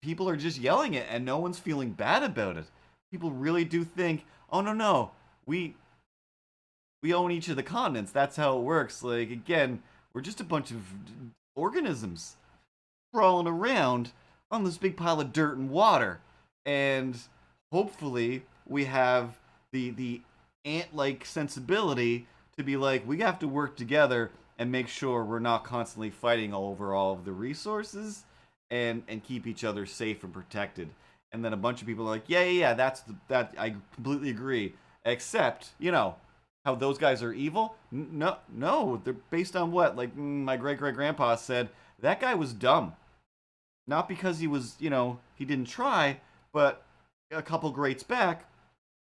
people are just yelling it and no one's feeling bad about it. People really do think, oh no, we own each of the continents. That's how it works. Like, again, we're just a bunch of organisms crawling around on this big pile of dirt and water. And hopefully we have the ant-like sensibility to be like, we have to work together and make sure we're not constantly fighting over all of the resources and keep each other safe and protected. And then a bunch of people are like, yeah, that I completely agree. Except, how those guys are evil? No, they're based on what? Like, my great-great-grandpa said, that guy was dumb. Not because he was, he didn't try, but a couple greats back,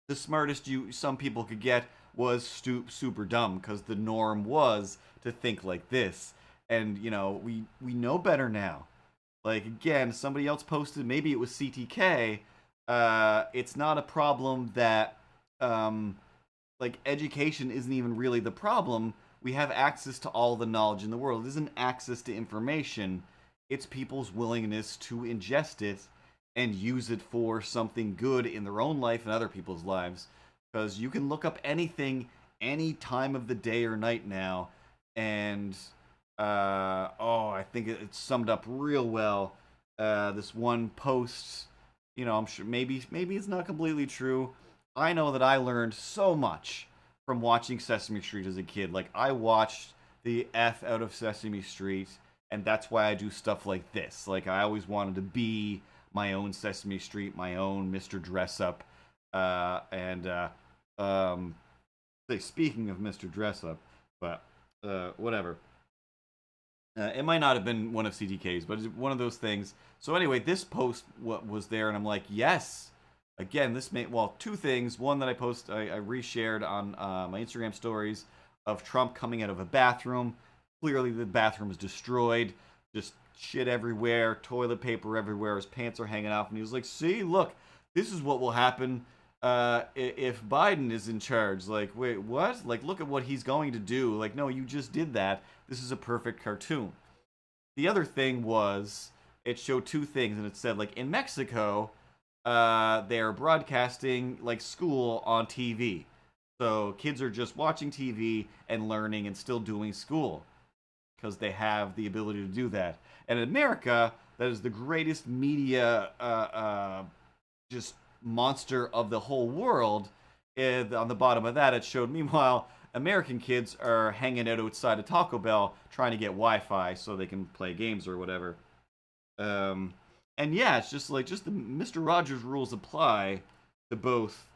the smartest some people could get was super dumb, because the norm was to think like this. And, we know better now. Like, again, somebody else posted, maybe it was CTK, it's not a problem that, education isn't even really the problem. We have access to all the knowledge in the world. It isn't access to information. It's people's willingness to ingest it and use it for something good in their own life and other people's lives. Because you can look up anything any time of the day or night now, and I think it's summed up real well. This one post, I'm sure maybe it's not completely true. I know that I learned so much from watching Sesame Street as a kid. Like, I watched the F out of Sesame Street, and that's why I do stuff like this. Like, I always wanted to be my own Sesame Street, my own Mr. Dress-Up, speaking of Mr. Dress-Up, but whatever. It might not have been one of CTK's, but it's one of those things. So anyway, this post was there, and I'm like, yes. Again, this made, two things. One that I reshared on my Instagram stories of Trump coming out of a bathroom. Clearly the bathroom is destroyed. Just shit everywhere, toilet paper everywhere, his pants are hanging off, and he was like, see, look, this is what will happen if Biden is in charge. Like, wait, what? Like, look at what he's going to do. Like, no, you just did that. This is a perfect cartoon. The other thing was, it showed two things, and it said, like, in Mexico, they are broadcasting, like, school on TV. So kids are just watching TV and learning and still doing school because they have the ability to do that. And in America, that is the greatest media just monster of the whole world. And on the bottom of that, it showed, meanwhile, American kids are hanging out outside of Taco Bell trying to get Wi-Fi so they can play games or whatever. And yeah, it's just like the Mr. Rogers rules apply to both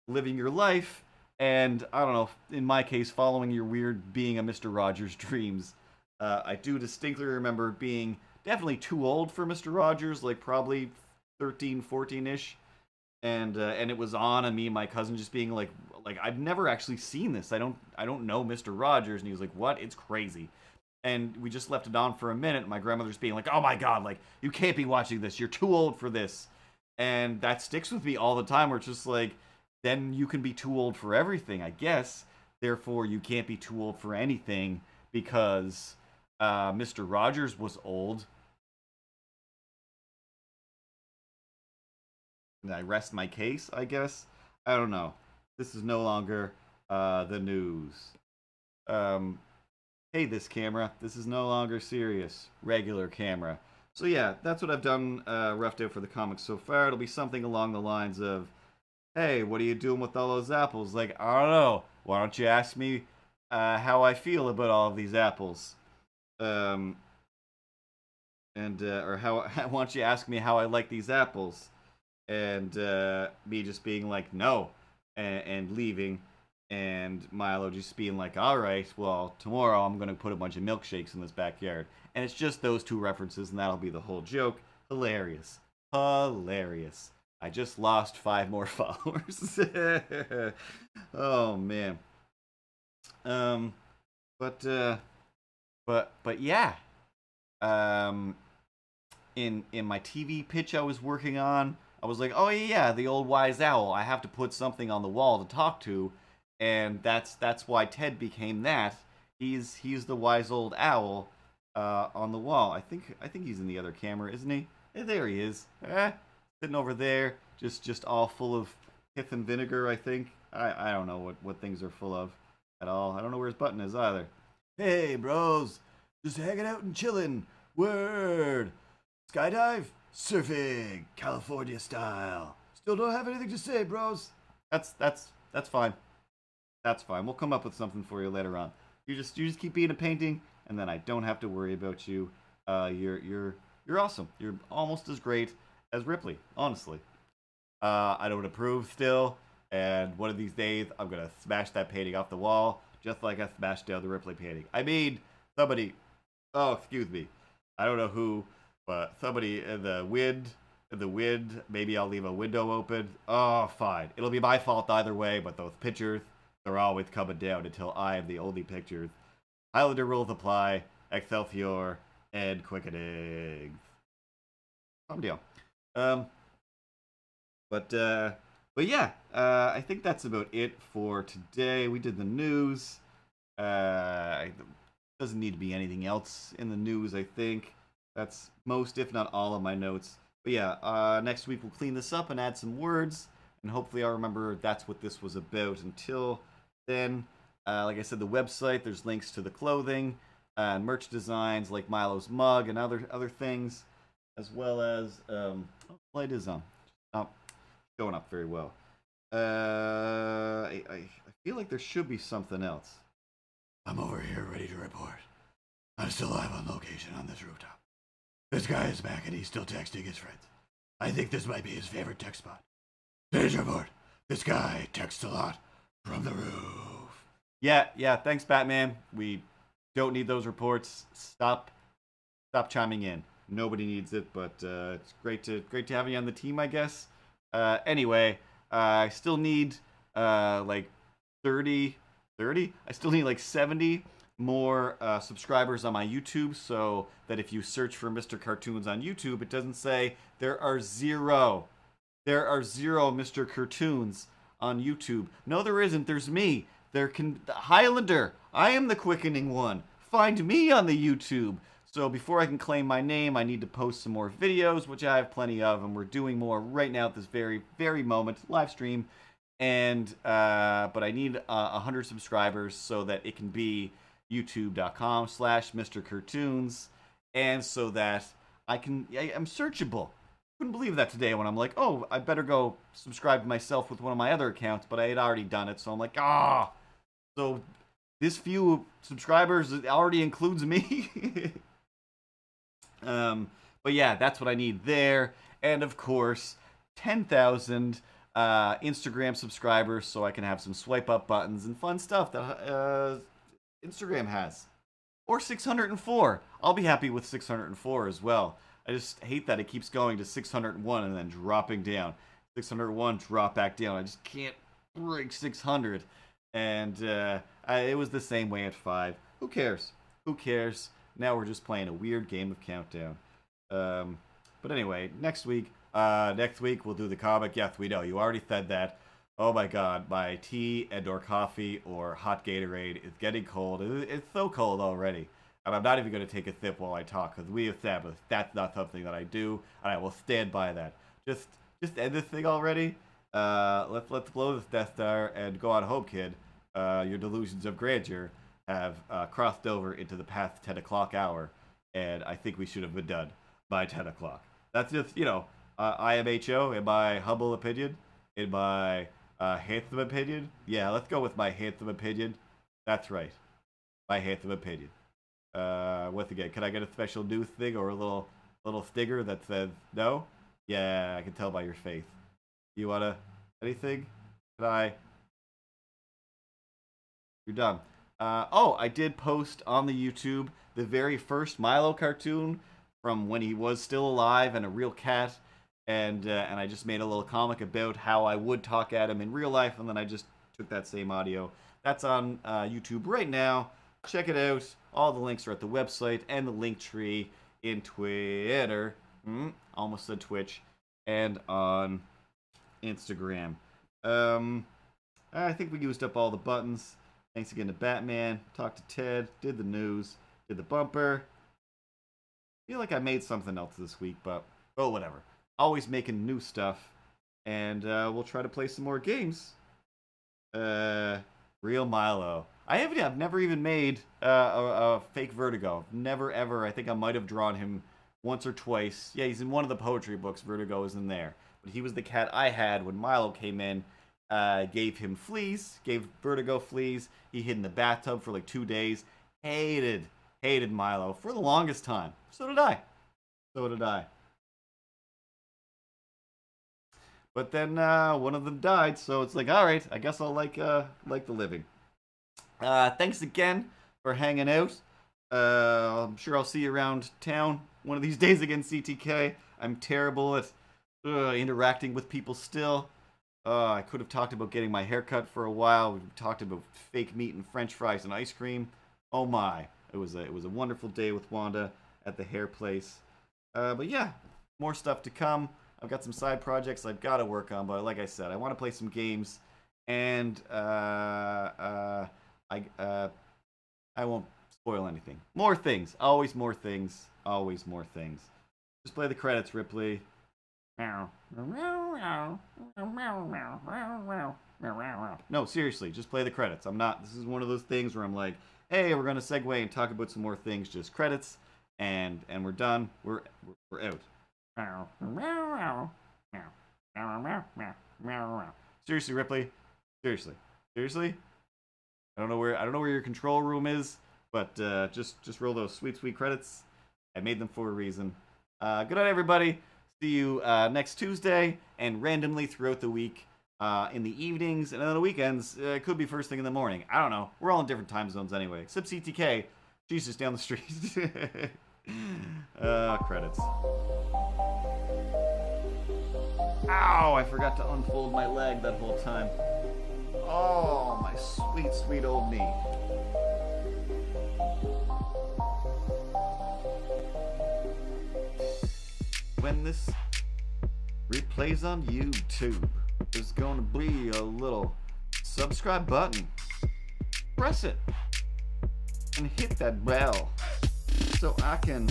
living your life and, I don't know, in my case, following your weird being a Mr. Rogers dreams. I do distinctly remember being definitely too old for Mr. Rogers, like probably 13, 14-ish. And it was on, and me and my cousin just being like I've never actually seen this. I don't know Mr. Rogers. And he was like, what? It's crazy. And we just left it on for a minute. And my grandmother's being like, oh my God, like, you can't be watching this. You're too old for this. And that sticks with me all the time, where it's just like, then you can be too old for everything, I guess. Therefore, you can't be too old for anything because Mr. Rogers was old. And I rest my case, I guess. I don't know. This is no longer the news. Hey, this camera. This is no longer serious. Regular camera. So yeah, that's what I've done roughed out for the comics so far. It'll be something along the lines of, hey, what are you doing with all those apples? Like, I don't know. Why don't you ask me how I feel about all of these apples? Or why don't you ask me how I like these apples? And me just being like, no, and leaving. And Milo just being like, all right, well, tomorrow I'm going to put a bunch of milkshakes in this backyard. And it's just those two references, and that'll be the whole joke. Hilarious. Hilarious. I just lost 5 more followers. Oh, man. But yeah. In my TV pitch I was working on, I was like, oh yeah, the old wise owl. I have to put something on the wall to talk to. And that's why Ted became that. He's the wise old owl on the wall. I think he's in the other camera, isn't he? Hey, there he is. Sitting over there, just all full of pith and vinegar, I think. I don't know what things are full of at all. I don't know where his button is either. Hey, bros. Just hanging out and chilling. Word. Skydive? Surfing. California style. Still don't have anything to say, bros. That's fine. That's fine. We'll come up with something for you later on. You just keep being a painting, and then I don't have to worry about you. You're awesome. You're almost as great as Ripley, honestly. I don't approve still, and one of these days I'm gonna smash that painting off the wall, just like I smashed down the Ripley painting. I mean, somebody. Oh, excuse me. I don't know who, but somebody in the wind. Maybe I'll leave a window open. Oh, fine. It'll be my fault either way, but those pictures, they're always coming down until I am the only pictures. Highlander rules apply, Excelsior, and quickening. Some deal. But yeah, I think that's about it for today. We did the news. Doesn't need to be anything else in the news, I think. That's most, if not all, of my notes. But yeah, next week we'll clean this up and add some words, and hopefully I'll remember that's what this was about. Until then, like I said, the website, there's links to the clothing and merch designs like Milo's mug and other things, as well as light is on, not showing up very well. I feel like there should be something else. I'm over here ready to report. I'm still live on location on this rooftop. This guy is back and he's still texting his friends. I think this might be his favorite text spot. Today's report. This guy texts a lot from the roof. Yeah, thanks, Batman. We don't need those reports. Stop chiming in. Nobody needs it, but it's great to have you on the team, I guess. Anyway, I still need like 30. I still need like 70 more subscribers on my YouTube, so that if you search for Mr. Cartoons on YouTube, it doesn't say there are zero Mr. Cartoons on YouTube. No, there isn't. There's me. Highlander. I am the quickening one. Find me on the YouTube. So before I can claim my name, I need to post some more videos, which I have plenty of, and we're doing more right now at this very, very moment, live stream. And but I need 100 subscribers so that it can be youtube.com/Mr. Cartoons, and so that I'm searchable. Couldn't believe that today when I'm like, oh, I better go subscribe to myself with one of my other accounts, but I had already done it, so I'm like, so this few subscribers already includes me. But yeah, that's what I need there, and of course 10,000 Instagram subscribers so I can have some swipe up buttons and fun stuff that Instagram has. Or 604. I'll be happy with 604 as well. I just hate that it keeps going to 601 and then dropping down. 601, drop back down. I just can't break 600. And it was the same way at 5. Who cares? Who cares? Now we're just playing a weird game of Countdown. But anyway, next week we'll do the comic. Yes, we know. You already said that. Oh my god, my tea and or coffee or hot Gatorade is getting cold. It's so cold already. And I'm not even going to take a sip while I talk, because we established that's not something that I do, and I will stand by that. Just end this thing already. Let's blow this Death Star and go on home, kid. Your delusions of grandeur have crossed over into the past 10 o'clock hour, and I think we should have been done by 10 o'clock. That's just, IMHO, in my humble opinion, in my handsome opinion. Yeah, let's go with my handsome opinion. That's right. My handsome opinion. Once again, can I get a special news thing or a little sticker that says no? Yeah, I can tell by your face. You wanna anything? Can I? You're done. I did post on the YouTube the very first Milo cartoon from when he was still alive and a real cat, and I just made a little comic about how I would talk at him in real life, and then I just took that same audio. That's on YouTube right now. Check it out. All the links are at the website and the link tree in Twitter. Almost said Twitch. And on Instagram. I think we used up all the buttons. Thanks again to Batman. Talked to Ted. Did the news. Did the bumper. Feel like I made something else this week, but whatever. Always making new stuff. And we'll try to play some more games. Real Milo. I've never even made a fake Vertigo. Never ever. I think I might have drawn him once or twice. Yeah, he's in one of the poetry books. Vertigo is in there. But he was the cat I had when Milo came in. Gave him fleas. Gave Vertigo fleas. He hid in the bathtub for like 2 days. Hated Milo for the longest time. So did I. But then one of them died, so it's like, all right, I guess I'll like the living. Thanks again for hanging out. I'm sure I'll see you around town one of these days again, CTK. I'm terrible at interacting with people still. I could have talked about getting my hair cut for a while. We talked about fake meat and French fries and ice cream. Oh my! It was a wonderful day with Wanda at the hair place. But yeah, more stuff to come. I've got some side projects I've got to work on, but like I said, I want to play some games, and I won't spoil anything. More things, always more things, always more things. Just play the credits, Ripley. No, seriously, just play the credits. This is one of those things where I'm like, hey, we're gonna segue and talk about some more things. Just credits, and we're done. We're out. Seriously, Ripley. Seriously. I don't know where your control room is, but just roll those sweet credits. I made them for a reason. Good night, everybody. See you next Tuesday, and randomly throughout the week, in the evenings and on the weekends. It could be first thing in the morning. I don't know. We're all in different time zones anyway. Except CTK. She's just down the street. Credits. Ow, I forgot to unfold my leg that whole time. Oh, my sweet old knee. When this replays on YouTube, there's going to be a little subscribe button. Press it and hit that bell so I can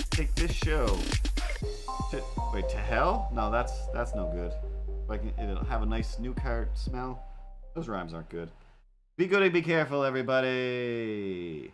take this show to hell? No, that's no good. It'll have a nice new car smell. Those rhymes aren't good. Be good and be careful, everybody.